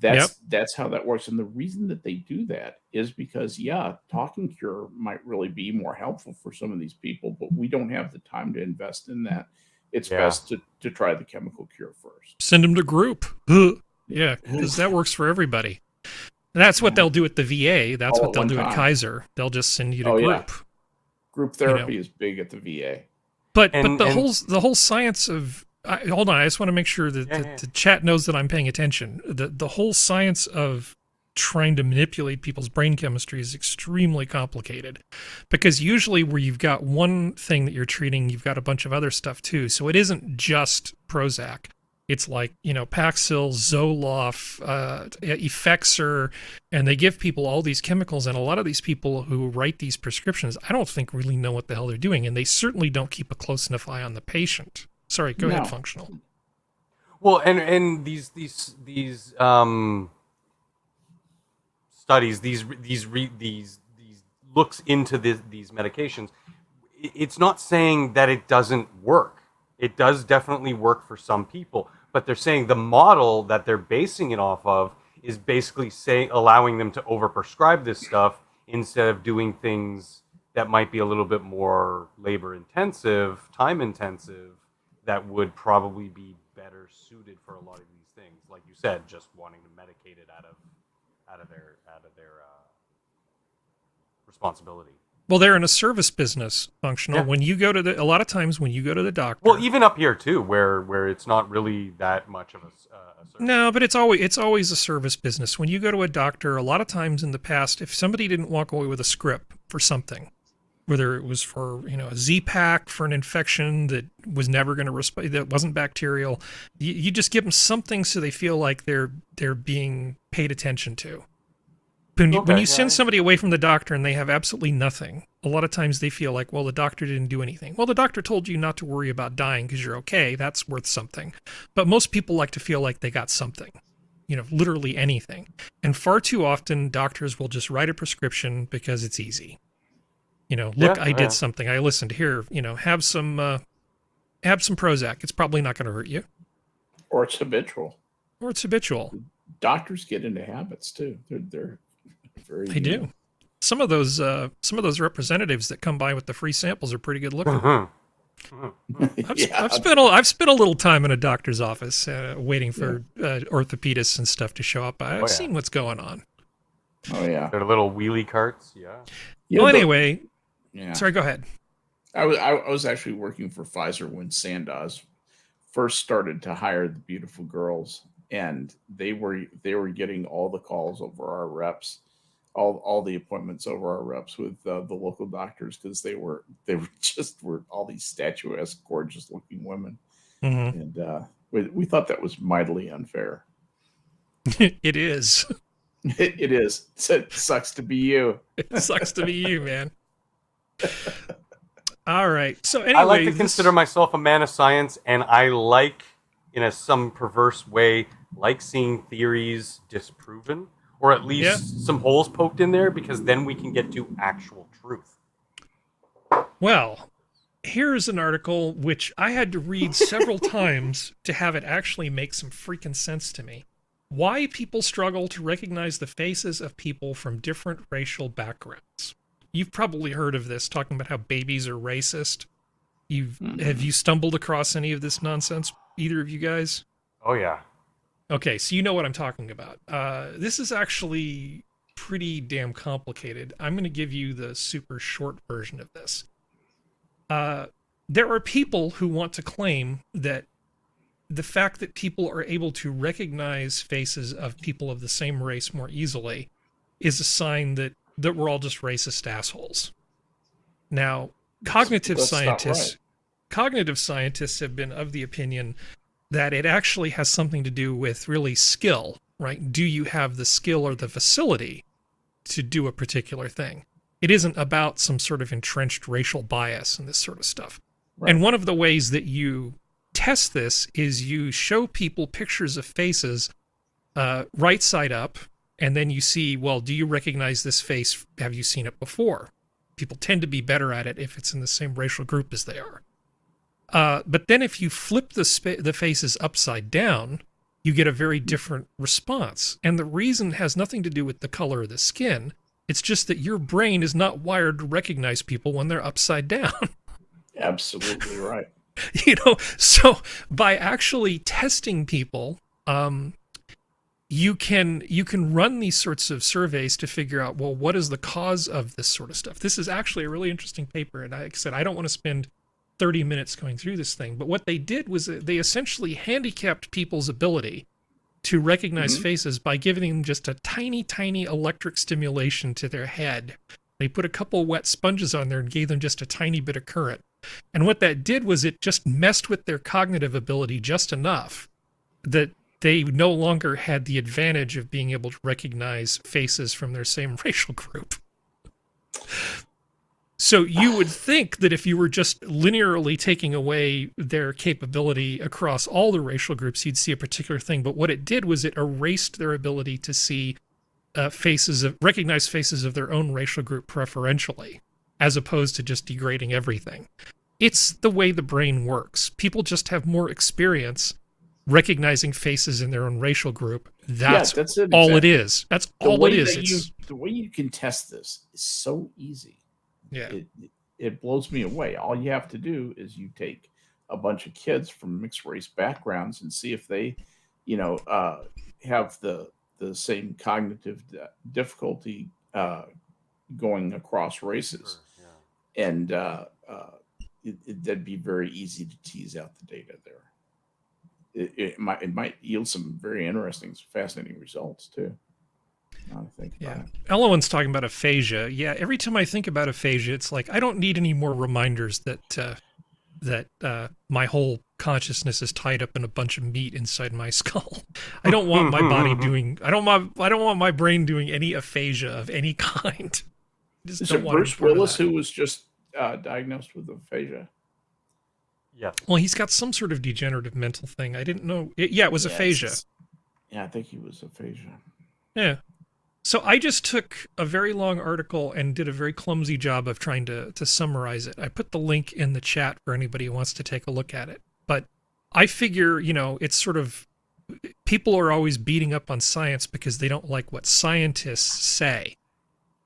That's how that works. And the reason that they do that is because, Talk and Cure might really be more helpful for some of these people, but we don't have the time to invest in that. It's best to try the chemical cure first. Send them to group. Yeah, because that works for everybody. And that's what they'll do at the VA. That's what they'll do at Kaiser. They'll just send you to group. Yeah. Group therapy is big at the VA. But the whole science of hold on, I just want to make sure that the chat knows that I'm paying attention. The whole science of trying to manipulate people's brain chemistry is extremely complicated, because usually where you've got one thing that you're treating, you've got a bunch of other stuff too. So it isn't just Prozac. It's like, Paxil, Zoloft, Effexor, and they give people all these chemicals, and a lot of these people who write these prescriptions, I don't think really know what the hell they're doing, and they certainly don't keep a close enough eye on the patient. Sorry, go ahead, Functional. Well, and these studies, these looks into these medications, it's not saying that it doesn't work. It does definitely work for some people, but they're saying the model that they're basing it off of is basically allowing them to overprescribe this stuff instead of doing things that might be a little bit more labor intensive, time intensive, that would probably be better suited for a lot of these things. Like you said, just wanting to medicate it out of their responsibility. Well, they're in a service business, functional. Yeah. When you go to a lot of times when you go to the doctor. Well, even up here too, where it's not really that much of a service. No, but it's always a service business. When you go to a doctor, a lot of times in the past, if somebody didn't walk away with a script for something, whether it was for a Z-Pack for an infection that was never going to respond, that wasn't bacterial, you just give them something so they feel like they're being paid attention to. When you send somebody away from the doctor and they have absolutely nothing, a lot of times they feel like, well, the doctor didn't do anything. Well, the doctor told you not to worry about dying because you're okay. That's worth something. But most people like to feel like they got something, literally anything. And far too often, doctors will just write a prescription because it's easy. Look, I did something. I listened here. Have some Prozac. It's probably not going to hurt you. Or it's habitual. Doctors get into habits too. They're very. They do. Some of those representatives that come by with the free samples are pretty good looking. I've spent a little time in a doctor's office waiting for orthopedists and stuff to show up. I've seen what's going on. Oh yeah, they're little wheelie carts. Yeah. Well, anyway. Yeah. Sorry, go ahead. I was actually working for Pfizer when Sandoz first started to hire the beautiful girls, and they were getting all the calls over our reps, all the appointments over our reps with the local doctors, because they were all these statuesque, gorgeous looking women, and we thought that was mightily unfair. It is. It is. It sucks to be you. It sucks to be you, man. All right. So anyway, I like to consider myself a man of science, and I like, in some perverse way, seeing theories disproven, or at least some holes poked in there, because then we can get to actual truth. Well, here's an article which I had to read several times to have it actually make some freaking sense to me. Why people struggle to recognize the faces of people from different racial backgrounds. You've probably heard of this, talking about how babies are racist. Have you stumbled across any of this nonsense, either of you guys? Oh, yeah. Okay, so you know what I'm talking about. This is actually pretty damn complicated. I'm going to give you the super short version of this. There are people who want to claim that the fact that people are able to recognize faces of people of the same race more easily is a sign that we're all just racist assholes. Now, cognitive scientists have been of the opinion that it actually has something to do with really skill, right? Do you have the skill or the facility to do a particular thing? It isn't about some sort of entrenched racial bias and this sort of stuff. Right. And one of the ways that you test this is you show people pictures of faces right side up, and then you see, well, do you recognize this face? Have you seen it before? People tend to be better at it if it's in the same racial group as they are. But then if you flip the faces upside down, you get a very different response. And the reason has nothing to do with the color of the skin. It's just that your brain is not wired to recognize people when they're upside down. Absolutely right. So by actually testing people, you can run these sorts of surveys to figure out, well, what is the cause of this sort of stuff? This is actually a really interesting paper, and like I said, I don't want to spend 30 minutes going through this thing, but what they did was they essentially handicapped people's ability to recognize faces by giving them just a tiny, tiny electric stimulation to their head. They put a couple wet sponges on there and gave them just a tiny bit of current. And what that did was it just messed with their cognitive ability just enough that they no longer had the advantage of being able to recognize faces from their same racial group. So you would think that if you were just linearly taking away their capability across all the racial groups, you'd see a particular thing. But what it did was it erased their ability to see recognize faces of their own racial group preferentially, as opposed to just degrading everything. It's the way the brain works. People just have more experience recognizing faces in their own racial group. That's it, all exactly. It is. That's all it is. The way you can test this is so easy. Yeah. It blows me away. All you have to do is you take a bunch of kids from mixed race backgrounds and see if they, have the same cognitive difficulty going across races. Yeah. And that'd be very easy to tease out the data there. It might yield some very interesting, fascinating results too. I think. Yeah. Elowen's talking about aphasia. Yeah. Every time I think about aphasia, it's like I don't need any more reminders that my whole consciousness is tied up in a bunch of meat inside my skull. I don't want my body doing. I don't want my brain doing any aphasia of any kind. Is it Bruce Willis who was just diagnosed with aphasia? Yeah. Well, he's got some sort of degenerative mental thing. I didn't know. It was aphasia. I think he was aphasia. Yeah. So I just took a very long article and did a very clumsy job of trying to summarize it. I put the link in the chat for anybody who wants to take a look at it. But I figure, it's sort of, people are always beating up on science because they don't like what scientists say.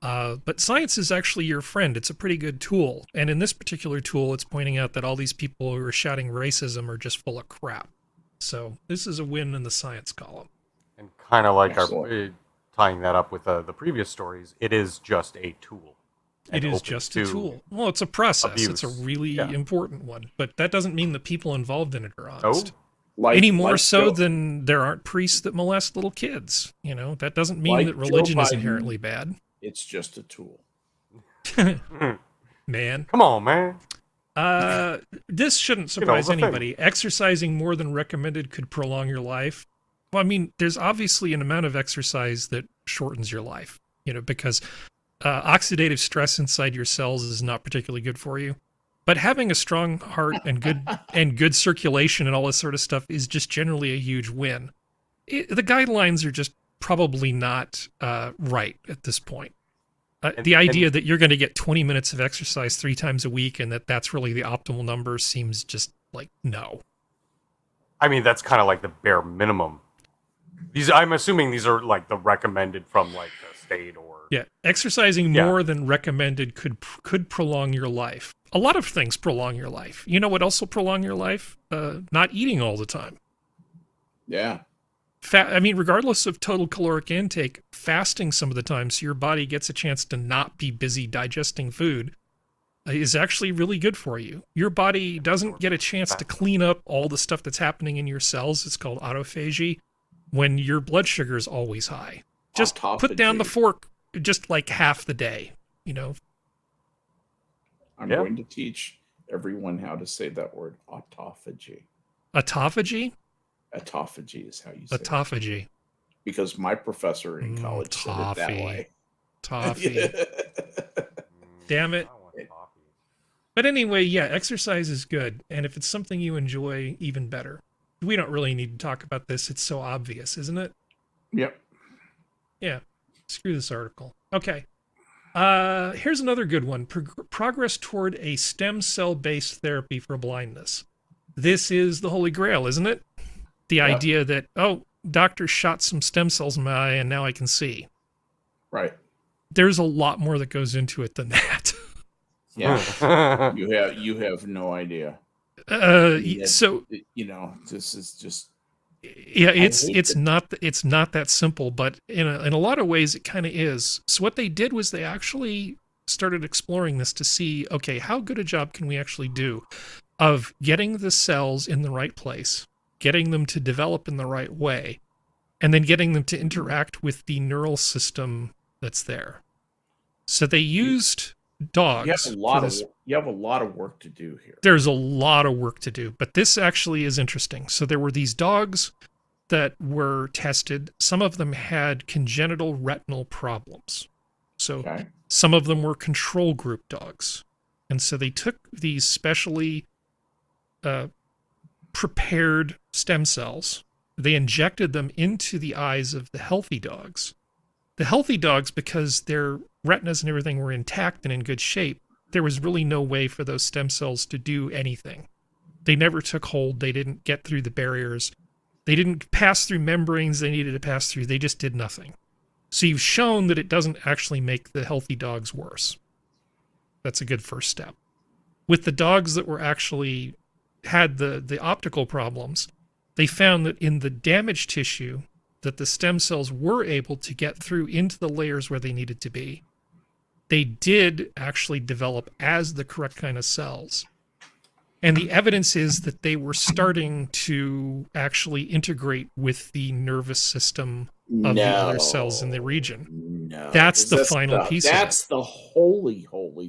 But science is actually your friend. It's a pretty good tool. And in this particular tool, it's pointing out that all these people who are shouting racism are just full of crap. So this is a win in the science column. And kind of like tying that up with the previous stories, it is just a tool. It is just a tool. Well, it's a process. Abuse. It's a really important one. But that doesn't mean the people involved in it are honest. Oh. Any more so than there aren't priests that molest little kids. That doesn't mean that religion is inherently bad. It's just a tool. Man. Come on, man. This shouldn't surprise anybody. Exercising more than recommended could prolong your life. Well, I mean, there's obviously an amount of exercise that shortens your life, because oxidative stress inside your cells is not particularly good for you. But having a strong heart and good circulation and all this sort of stuff is just generally a huge win. The guidelines are just probably not right at this point. The idea that you're going to get 20 minutes of exercise 3 times a week and that's really the optimal number seems just like no. I mean, that's kind of like the bare minimum. I'm assuming these are like the recommended from like the state or... Yeah, exercising more than recommended could prolong your life. A lot of things prolong your life. You know what else will prolong your life? Not eating all the time. Yeah. Regardless of total caloric intake, fasting some of the time so your body gets a chance to not be busy digesting food is actually really good for you. Your body doesn't get a chance to clean up all the stuff that's happening in your cells. It's called autophagy. When your blood sugar is always high. Just put down the fork just like half the day, I'm going to teach everyone how to say that word, autophagy. Autophagy? Autophagy is how you say autophagy. Because my professor in college said it that way. Toffee. Damn it. But anyway, exercise is good. And if it's something you enjoy, even better. We don't really need to talk about this. It's so obvious, isn't it? Yep. Yeah. Screw this article. Okay. Here's another good one. Progress toward a stem cell-based therapy for blindness. This is the Holy Grail, isn't it? The idea that, doctor shot some stem cells in my eye and now I can see. Right. There's a lot more that goes into it than that. Yeah. You have no idea. So this is just it's not that simple, but in a lot of ways it kind of is. So what they did was they actually started exploring this to see, okay, how good a job can we actually do of getting the cells in the right place, getting them to develop in the right way, and then getting them to interact with the neural system that's there. So they used dogs. You have a lot of work to do here. There's a lot of work to do, but this actually is interesting. So there were these dogs that were tested. Some of them had congenital retinal problems. So some of them were control group dogs. And so they took these specially prepared stem cells. They injected them into the eyes of the healthy dogs. The healthy dogs, because their retinas and everything were intact and in good shape, there was really no way for those stem cells to do anything. They never took hold. They didn't get through the barriers. They didn't pass through membranes they needed to pass through. They just did nothing. So you've shown that it doesn't actually make the healthy dogs worse. That's a good first step. With the dogs that were actually had the optical problems, they found that in the damaged tissue, that the stem cells were able to get through into the layers where they needed to be. They did actually develop as the correct kind of cells. And the evidence is that they were starting to actually integrate with the nervous system of the other cells in the region. No. That's the final piece of it. That's the holy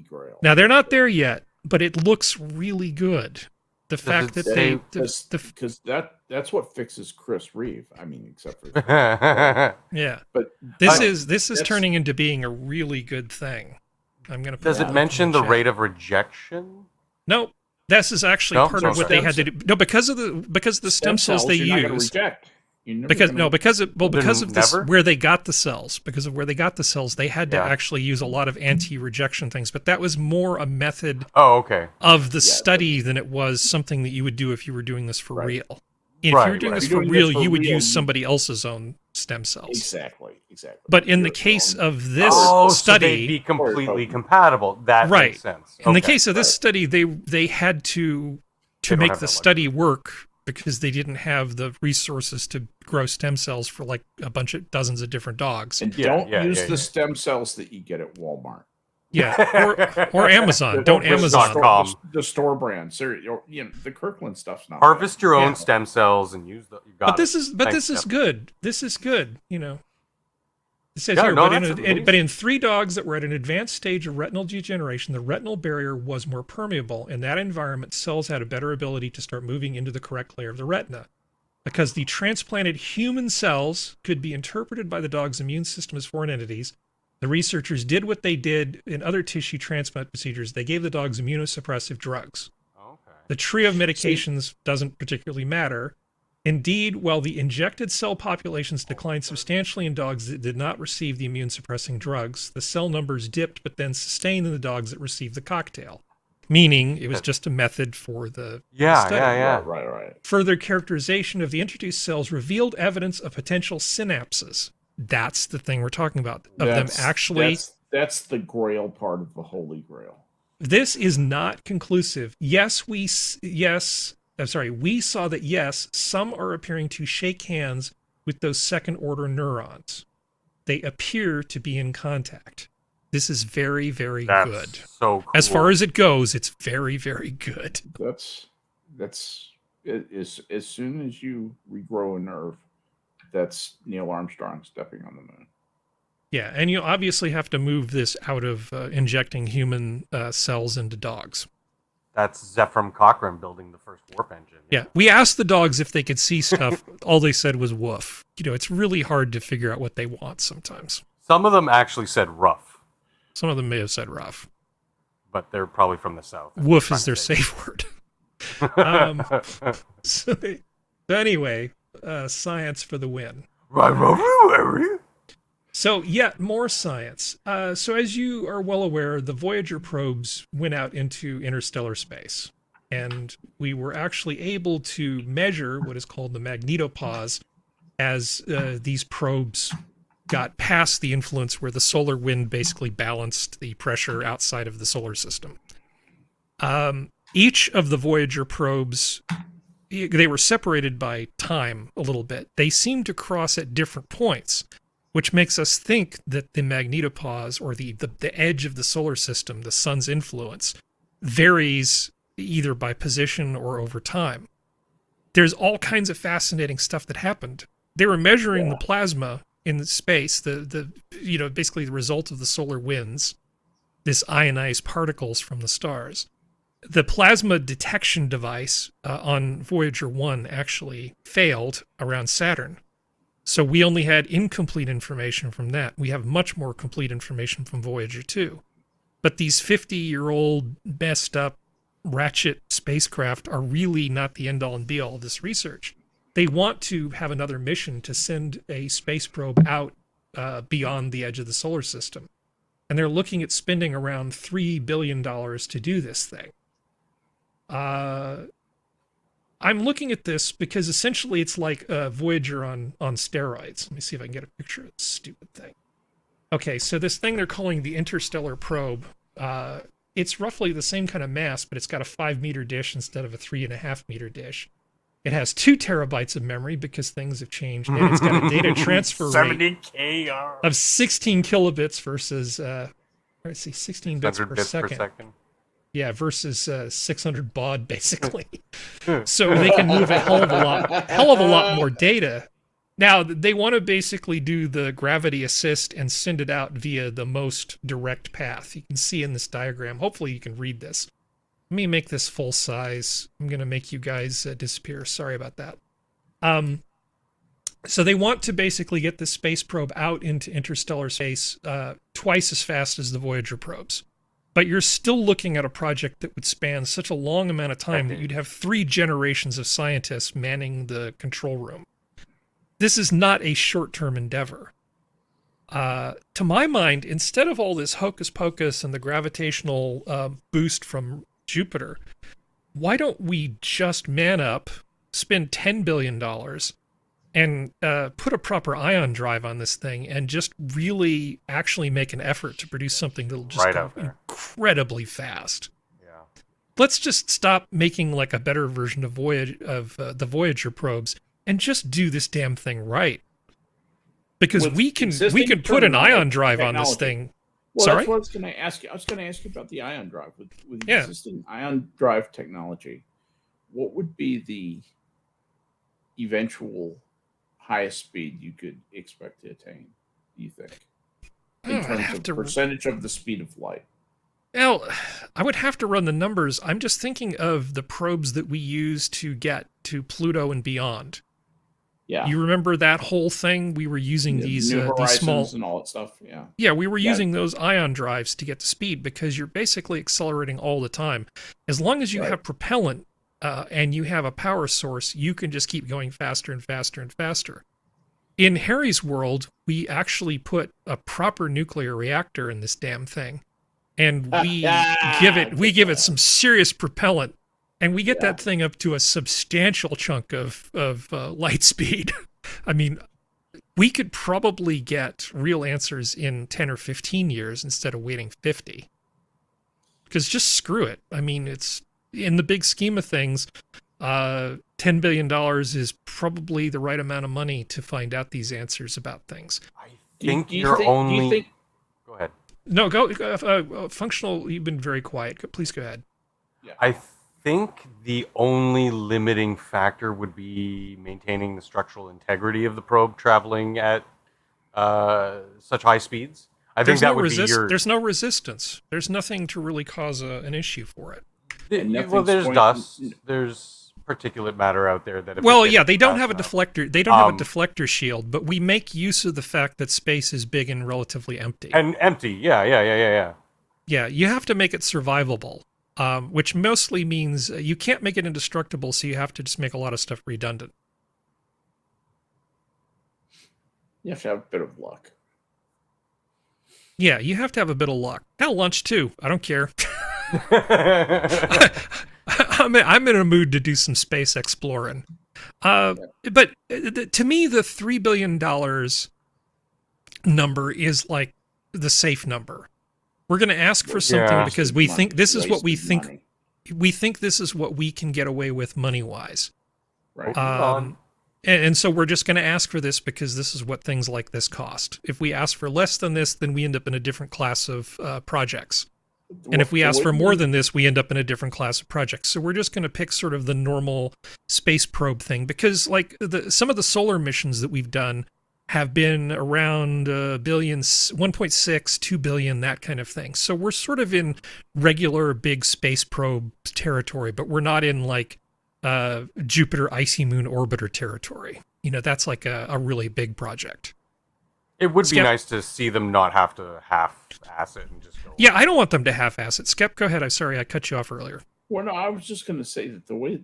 grail. Now, they're not there yet, but it looks really good. The fact that because that's what fixes Chris Reeve. I mean, except for yeah. But this is turning into being a really good thing. I'm gonna. Does it mention the rate of rejection? No, this is actually part of what they had to do. No, because of the stem cells they used. Because of this, where they got the cells, they had to actually use a lot of anti-rejection things. But that was more a method of the study than it was something that you would do if you were doing this for real. If you were doing this for real, you would use somebody else's own stem cells. Exactly. But in the case of this study, so they'd be completely compatible. That makes sense. In the case of this study, they had to make the study work, because they didn't have the resources to grow stem cells for like a bunch of dozens of different dogs. And don't use the stem cells that you get at Walmart. Yeah, or Amazon. Don't Amazon. The store brand. The Kirkland stuff's not. Harvest your own stem cells and use the. But this is good. This is good. It says here, but in 3 dogs that were at an advanced stage of retinal degeneration, the retinal barrier was more permeable. In that environment, cells had a better ability to start moving into the correct layer of the retina. Because the transplanted human cells could be interpreted by the dog's immune system as foreign entities, the researchers did what they did in other tissue transplant procedures. They gave the dogs immunosuppressive drugs. The tree of medications doesn't particularly matter. Indeed, while the injected cell populations declined substantially in dogs that did not receive the immune-suppressing drugs, the cell numbers dipped but then sustained in the dogs that received the cocktail. Meaning, it was just a method for the study. Right. Further characterization of the introduced cells revealed evidence of potential synapses. That's the thing we're talking about. That's the grail part of the holy grail. This is not conclusive. We saw that, yes, some are appearing to shake hands with those second-order neurons. They appear to be in contact. This is very, very good. So cool. As far as it goes, it's very, very good. That's as soon as you regrow a nerve, that's Neil Armstrong stepping on the moon. Yeah, and you obviously have to move this out of injecting human cells into dogs. That's Zephram Cochrane building the first warp engine. Yeah, we asked the dogs if they could see stuff. All they said was woof. It's really hard to figure out what they want sometimes. Some of them actually said rough. Some of them may have said rough. But they're probably from the south. Woof is their safe word. So anyway, science for the win. So, more science. So as you are well aware, the Voyager probes went out into interstellar space. And we were actually able to measure what is called the magnetopause as these probes got past the influence where the solar wind basically balanced the pressure outside of the solar system. Each of the Voyager probes, they were separated by time a little bit. They seemed to cross at different points, which makes us think that the magnetopause, or the edge of the solar system, the sun's influence, varies either by position or over time. There's all kinds of fascinating stuff that happened. They were measuring the plasma in the space, basically the result of the solar winds, this ionized particles from the stars. The plasma detection device on Voyager 1 actually failed around Saturn. So we only had incomplete information from that. We have much more complete information from Voyager 2. But these 50-year-old messed up ratchet spacecraft are really not the end-all and be-all of this research. They want to have another mission to send a space probe out beyond the edge of the solar system. And they're looking at spending around $3 billion to do this thing. I'm looking at this because essentially it's like Voyager on steroids. Let me see if I can get a picture of this stupid thing. Okay, so this thing they're calling the Interstellar Probe, it's roughly the same kind of mass, but it's got a 5-meter dish instead of a 3.5-meter dish. It has 2 terabytes of memory because things have changed, and it's got a data transfer rate of 16 kilobits versus, let's see, 16 bits per second. Yeah, versus 600 baud, basically. So they can move a hell of a lot more data. Now, they want to basically do the gravity assist and send it out via the most direct path. You can see in this diagram. Hopefully you can read this. Let me make this full size. I'm going to make you guys disappear. Sorry about that. So they want to basically get this space probe out into interstellar space twice as fast as the Voyager probes. But you're still looking at a project that would span such a long amount of time that you'd have 3 generations of scientists manning the control room. This is not a short-term endeavor. To my mind, instead of all this hocus pocus and the gravitational boost from Jupiter, why don't we just man up, spend $10 billion, and put a proper ion drive on this thing and just really actually make an effort to produce something that'll just go incredibly fast. Yeah. Let's just stop making like a better version of the Voyager probes and just do this damn thing right. Because we can put an ion drive on this thing. Well, Sorry? that's what I was going to ask you. I was going to ask you about the ion drive. With existing ion drive technology, what would be the eventual highest speed you could expect to attain, do you think? In terms of percentage of the speed of light. Well, I would have to run the numbers. I'm just thinking of the probes that we use to get to Pluto and beyond. Yeah. You remember that whole thing? We were using these small and all that stuff. Yeah. Yeah, we were using those ion drives to get to speed because you're basically accelerating all the time. As long as you have propellant and you have a power source, you can just keep going faster and faster and faster. In Harry's world, we actually put a proper nuclear reactor in this damn thing, and we give it some serious propellant. And we get that thing up to a substantial chunk of light speed. I mean, we could probably get real answers in 10 or 15 years instead of waiting 50. Because just screw it. I mean, it's in the big scheme of things, $10 billion is probably the right amount of money to find out these answers about things. Do you think... Go ahead. No, go. Functional, you've been very quiet. Please go ahead. Yeah. I think the only limiting factor would be maintaining the structural integrity of the probe traveling at such high speeds. I think that would be There's no resistance. There's nothing to really cause an issue for it. Well, there's dust. There's particulate matter out there that. Well, yeah, they don't have a deflector. They don't have a deflector shield, but we make use of the fact that space is big and relatively empty. And empty, yeah. Yeah, you have to make it survivable. Which mostly means you can't make it indestructible, so you have to just make a lot of stuff redundant. You have to have a bit of luck. Yeah, you have to have a bit of luck. Hell, lunch too. I don't care. I'm in a mood to do some space exploring. But to me, the $3 billion number is like the safe number. We're going to ask for something because we think this is what we think. We think this is what we can get away with money-wise. Right. And so we're just going to ask for this because this is what things like this cost. If we ask for less than this, then we end up in a different class of projects. And if we ask for more than this, we end up in a different class of projects. So we're just going to pick sort of the normal space probe thing because like some of the solar missions that we've done have been around billions, 1.6, 2 billion, that kind of thing. So we're sort of in regular big space probe territory, but we're not in like Jupiter Icy Moon Orbiter territory. You know, that's like a really big project. It would be nice to see them not have to half-ass it and just go. Yeah, I don't want them to half-ass it. Skep, go ahead. I'm sorry, I cut you off earlier. Well, no, I was just going to say that the way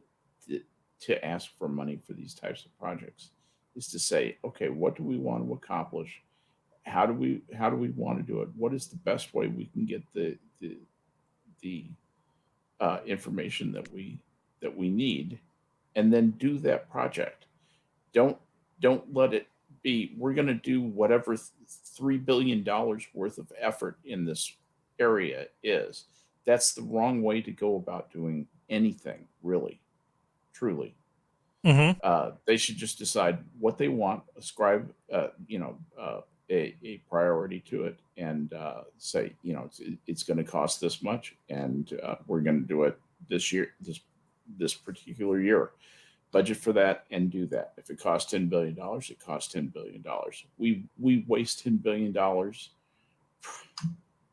to ask for money for these types of projects is to say, okay, what do we want to accomplish? how do we want to do it? What is the best way we can get the information that we need, and then do that project. Don't let it be, we're going to do whatever $3 billion worth of effort in this area is. That's the wrong way to go about doing anything, really, truly. They should just decide what they want, ascribe, a priority to it, and say, it's going to cost this much, and we're going to do it this year, this particular year. Budget for that and do that. If it costs $10 billion, it costs $10 billion. We waste $10 billion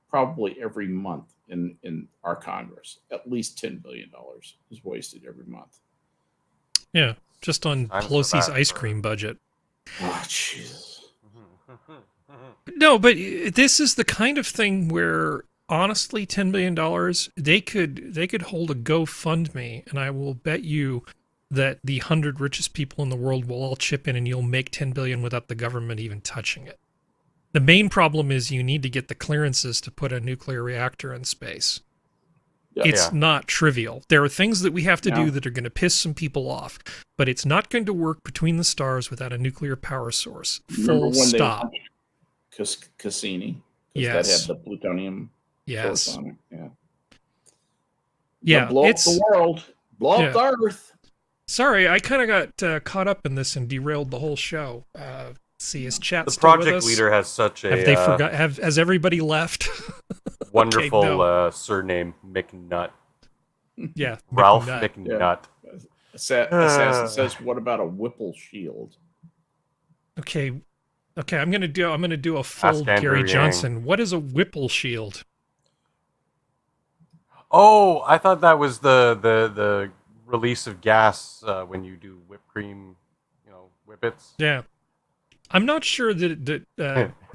probably every month in our Congress. At least $10 billion is wasted every month. Yeah, just on Pelosi's ice cream budget. Oh, Jesus. No, but this is the kind of thing where, honestly, $10 billion, they could hold a GoFundMe, and I will bet you that the 100 richest people in the world will all chip in, and you'll make $10 billion without the government even touching it. The main problem is you need to get the clearances to put a nuclear reactor in space. Yeah. It's not trivial. There are things that we have to do that are going to piss some people off, but it's not going to work between the stars without a nuclear power source. Full stop. Cassini. Yes. That had the plutonium source on it. Yeah. Yeah. Blow up the world. Blow up the Earth. Sorry, I kind of got caught up in this and derailed the whole show. See, is chat the still with project us? Leader has such a... Have they forgot? Has everybody left? Wonderful surname, McNutt. Yeah, Ralph McNutt. Assassin says, "What about a Whipple shield?" Okay, I'm gonna do a full Gary Johnson. What is a Whipple shield? Oh, I thought that was the release of gas when you do whipped cream, whippets. Yeah. I'm not sure that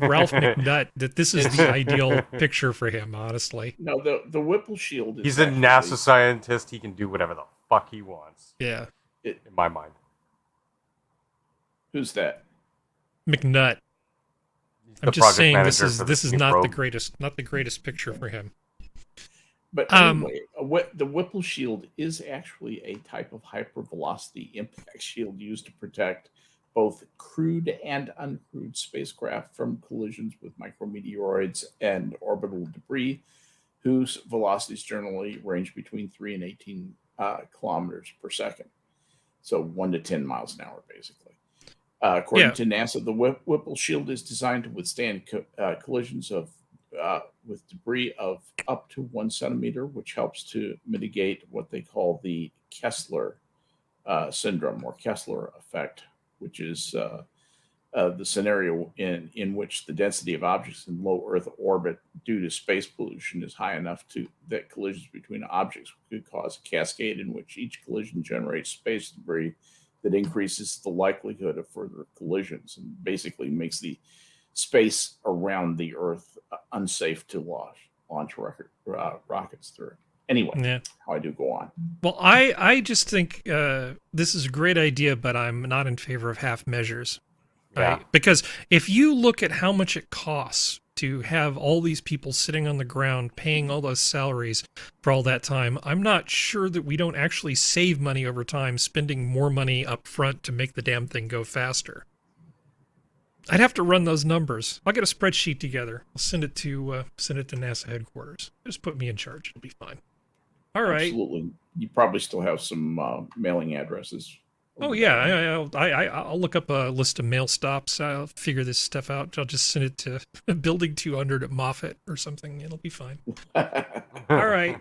Ralph McNutt, that this is the ideal picture for him, honestly. No, the Whipple shield is... He's a NASA scientist. He can do whatever the fuck he wants. Yeah. In my mind. Who's that? McNutt. I'm just saying this is not the greatest picture for him. But anyway, the Whipple shield is actually a type of hypervelocity impact shield used to protect both crewed and uncrewed spacecraft from collisions with micrometeoroids and orbital debris, whose velocities generally range between 3 and 18 kilometers per second. So 1 to 10 miles an hour, basically. According to NASA, the Whipple shield is designed to withstand collisions with debris of up to 1 centimeter, which helps to mitigate what they call the Kessler syndrome or Kessler effect, which is the scenario in which the density of objects in low Earth orbit due to space pollution is high enough that collisions between objects could cause a cascade in which each collision generates space debris that increases the likelihood of further collisions and basically makes the space around the Earth unsafe to launch rockets through. Anyway, how I do go on. Well, I just think this is a great idea, but I'm not in favor of half measures. Right? Because if you look at how much it costs to have all these people sitting on the ground paying all those salaries for all that time, I'm not sure that we don't actually save money over time spending more money up front to make the damn thing go faster. I'd have to run those numbers. I'll get a spreadsheet together. I'll send it to NASA headquarters. Just put me in charge. It'll be fine. All right. Absolutely. You probably still have some mailing addresses. Oh yeah, I'll look up a list of mail stops. I'll figure this stuff out. I'll just send it to Building 200 at Moffett or something. It'll be fine. All right.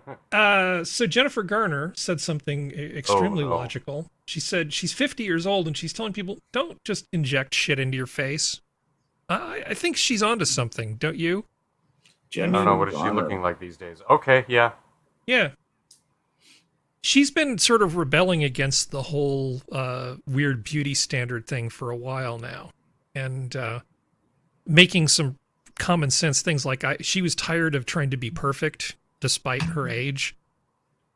So Jennifer Garner said something extremely logical. She said she's 50 years old and she's telling people, don't just inject shit into your face. I think she's onto something, don't you? Jennifer I don't know, what is she looking like these days? Okay, yeah. Yeah. She's been sort of rebelling against the whole weird beauty standard thing for a while now. And making some common sense things like she was tired of trying to be perfect despite her age.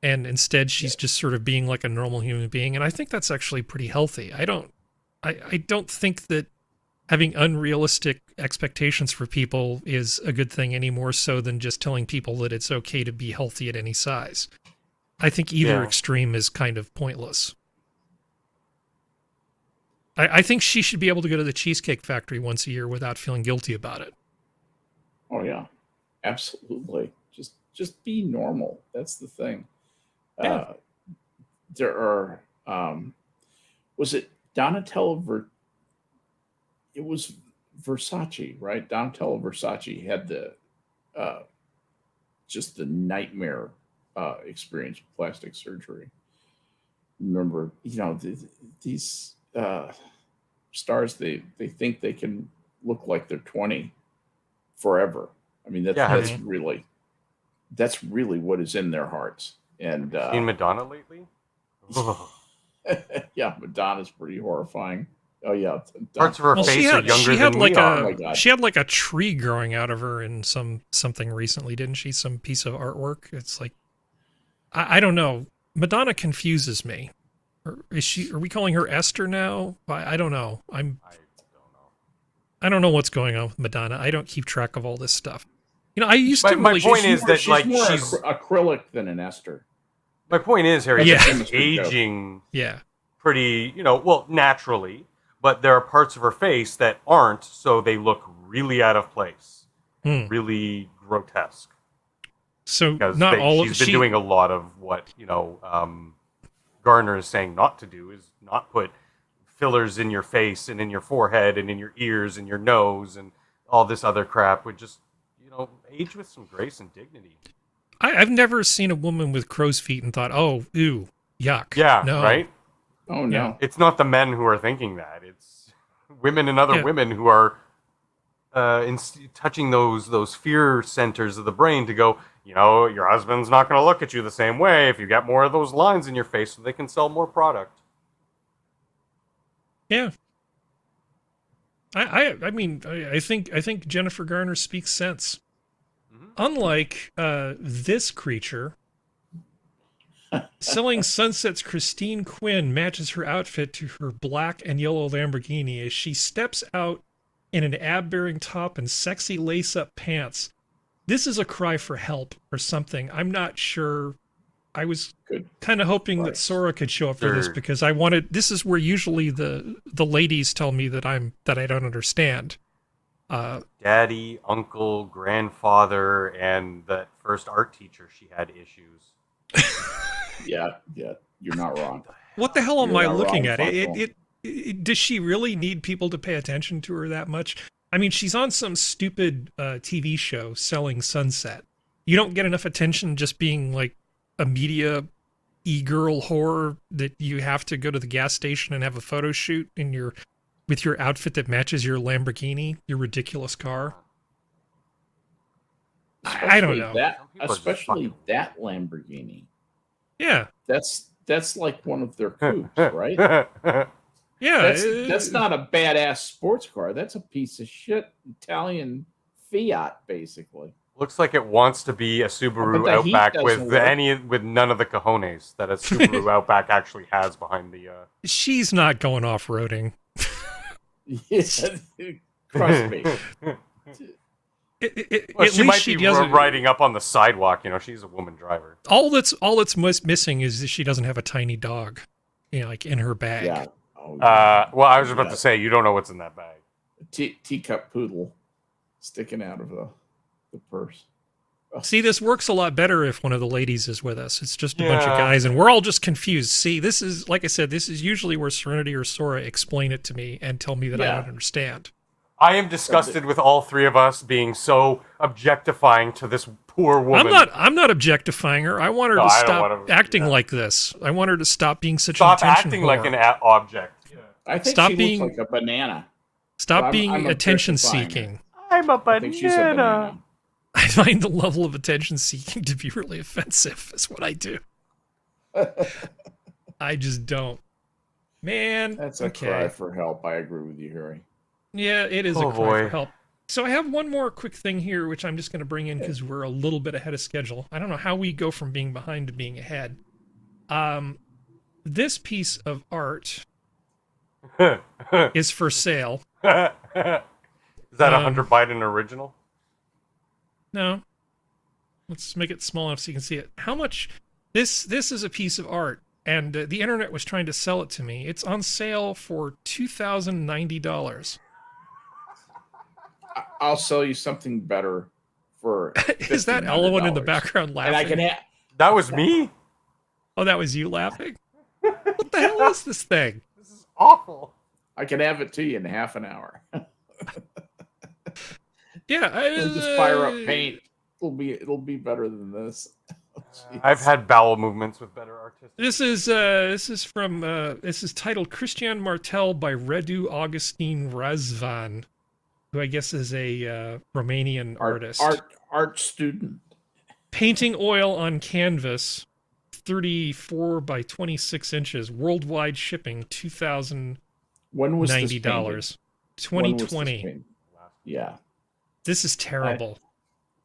And instead she's just sort of being like a normal human being. And I think that's actually pretty healthy. I don't think that having unrealistic expectations for people is a good thing any more so than just telling people that it's okay to be healthy at any size. I think either extreme is kind of pointless. I think she should be able to go to the Cheesecake Factory once a year without feeling guilty about it. Oh yeah, absolutely. Just be normal. That's the thing. Yeah. There are. Was it Donatella? It was Versace, right? Donatella Versace had the just the nightmare experience with plastic surgery. Remember, these stars, they think they can look like they're 20 forever. I mean, that's really what is in their hearts. And seen Madonna lately? Yeah, Madonna's pretty horrifying. Oh yeah, parts of her face are younger than we are. Oh my God. She had like a tree growing out of her in something recently, didn't she? Some piece of artwork. It's like, I don't know. Madonna confuses me. Or are we calling her Esther now? I don't know. I don't know what's going on with Madonna. I don't keep track of all this stuff. I used to. My point is that she's like more she's acrylic than an Esther. My point is, Harry, Yeah. she's aging. Yeah. Pretty, well, naturally, but there are parts of her face that aren't, so they look really out of place, really grotesque. So because not all. She's been doing a lot of what Garner is saying not to do, is not put fillers in your face and in your forehead and in your ears and your nose and all this other crap. Would just age with some grace and dignity. I've never seen a woman with crow's feet and thought, oh, ew, yuck. Yeah, no. right? Oh, no. It's not the men who are thinking that. It's women and other women who are touching those fear centers of the brain to go, your husband's not going to look at you the same way if you got more of those lines in your face so they can sell more product. Yeah. I mean, I think Jennifer Garner speaks sense. Unlike this creature, Selling Sunset's Christine Quinn matches her outfit to her black and yellow Lamborghini as she steps out in an ab-bearing top and sexy lace-up pants. This is a cry for help or something. I'm not sure. I was kind of hoping that Sora could show up for this because this is where usually the ladies tell me that I don't understand. Daddy, uncle, grandfather, and that first art teacher, she had issues. Yeah, you're not wrong. What the hell am I looking at? Does she really need people to pay attention to her that much? I mean, she's on some stupid TV show, Selling Sunset. You don't get enough attention just being like a media e-girl whore that you have to go to the gas station and have a photo shoot with your outfit that matches your Lamborghini, your ridiculous car. I don't know. Especially that Lamborghini. Yeah. That's like one of their coupes, right? Yeah. That's not a badass sports car. That's a piece of shit Italian Fiat, basically. Looks like it wants to be a Subaru Outback with none of the cojones that a Subaru Outback actually has behind the. She's not going off-roading. Trust me. She might be riding up on the sidewalk. She's a woman driver. All that's most missing is that she doesn't have a tiny dog, like in her bag. Yeah. Well, I was about to say you don't know what's in that bag. Teacup poodle sticking out of the purse. See, this works a lot better if one of the ladies is with us. It's just a bunch of guys, and we're all just confused. See, this is, like I said, this is usually where Serenity or Sora explain it to me and tell me that I don't understand. I am disgusted with all three of us being so objectifying to this poor woman. I'm not objectifying her. I want her to stop acting like this. I want her to stop being such an attention acting whore. like an object. Yeah. I think she looks like a banana. Stop being attention-seeking. I'm a banana. I find the level of attention-seeking to be really offensive, is what I do. I just don't. Man, that's a cry for help. I agree with you, Harry. Yeah, it is a cry for help. So I have one more quick thing here, which I'm just going to bring in because we're a little bit ahead of schedule. I don't know how we go from being behind to being ahead. This piece of art is for sale. Is that a Hunter Biden original? No. Let's make it small enough so you can see it. How much? This is a piece of art, and the internet was trying to sell it to me. It's on sale for $2,090. I'll sell you something better for. Is that Elwin in the background laughing? And I can that was me. Oh, that was you laughing? What the hell is this thing? This is awful. I can have it to you in half an hour. Yeah, just fire up paint. It'll be better than this. I've had bowel movements with better artists. This is titled Christian Martel by Radu Augustin Razvan, who I guess is a Romanian artist. Art student. Painting oil on canvas, 34 by 26 inches, worldwide shipping, $2,090. When was this painted? 2020. Yeah. This is terrible.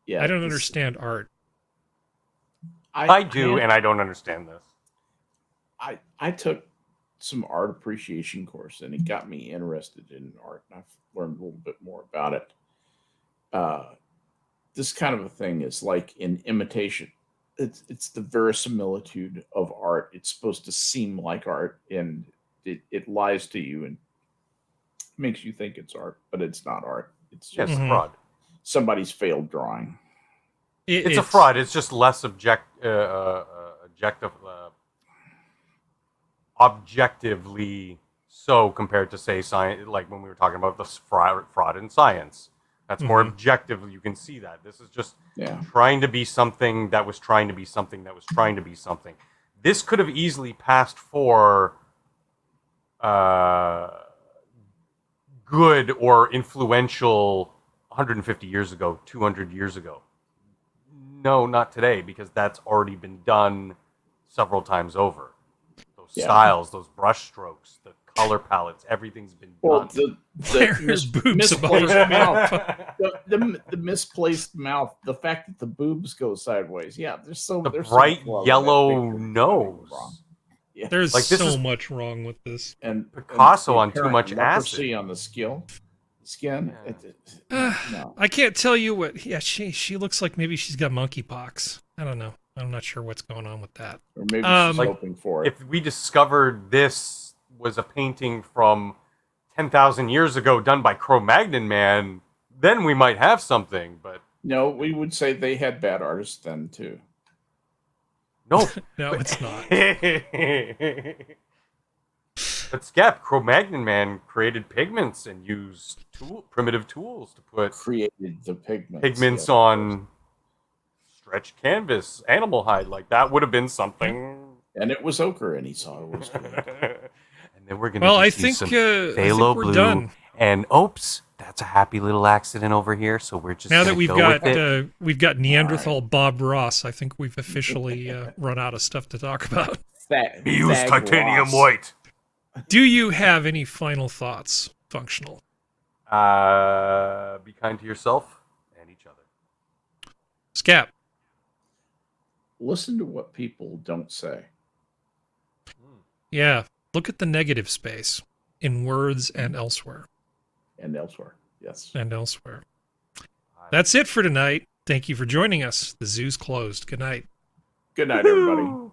I don't understand art. I do, and I don't understand this. I took some art appreciation course, and it got me interested in art, and I've learned a little bit more about it. This kind of a thing is like in imitation. It's the verisimilitude of art. It's supposed to seem like art, and it lies to you and makes you think it's art, but it's not art. It's just a fraud. Somebody's failed drawing. It's a fraud. It's just less objectively so compared to, say, science, like when we were talking about the fraud in science. That's more objective. You can see that. This is just trying to be something that was trying to be something that was trying to be something. This could have easily passed for good or influential 150 years ago, 200 years ago. No, not today, because that's already been done several times over. Those styles, those brush strokes, the color palettes, everything's been done. Misplaced mouth. The misplaced mouth. The fact that the boobs go sideways. Yeah, there's bright yellow nose. Yeah. There's like so much wrong with this. And Picasso on too much acid. On the skin. No. I can't tell you what. Yeah, she looks like maybe she's got monkeypox. I don't know. I'm not sure what's going on with that. Or maybe she's hoping for it. If we discovered this was a painting from 10,000 years ago done by Cro-Magnon Man, then we might have something. But no, we would say they had bad artists then too. No, no, it's not. But Skep, Cro-Magnon Man created pigments and used primitive tools to created the pigments on stretched canvas, animal hide. Like that would have been something. And it was ochre, and he saw it was good. And then we're gonna I think we're done. And oops, that's a happy little accident over here. So we're just now that we've got Neanderthal Bob Ross. I think we've officially run out of stuff to talk about. He used titanium white. Do you have any final thoughts, Functional? Be kind to yourself and each other. Skep. Listen to what people don't say. Yeah. Look at the negative space in words and elsewhere. And elsewhere, yes. And elsewhere. That's it for tonight. Thank you for joining us. The zoo's closed. Good night. Good night, everybody.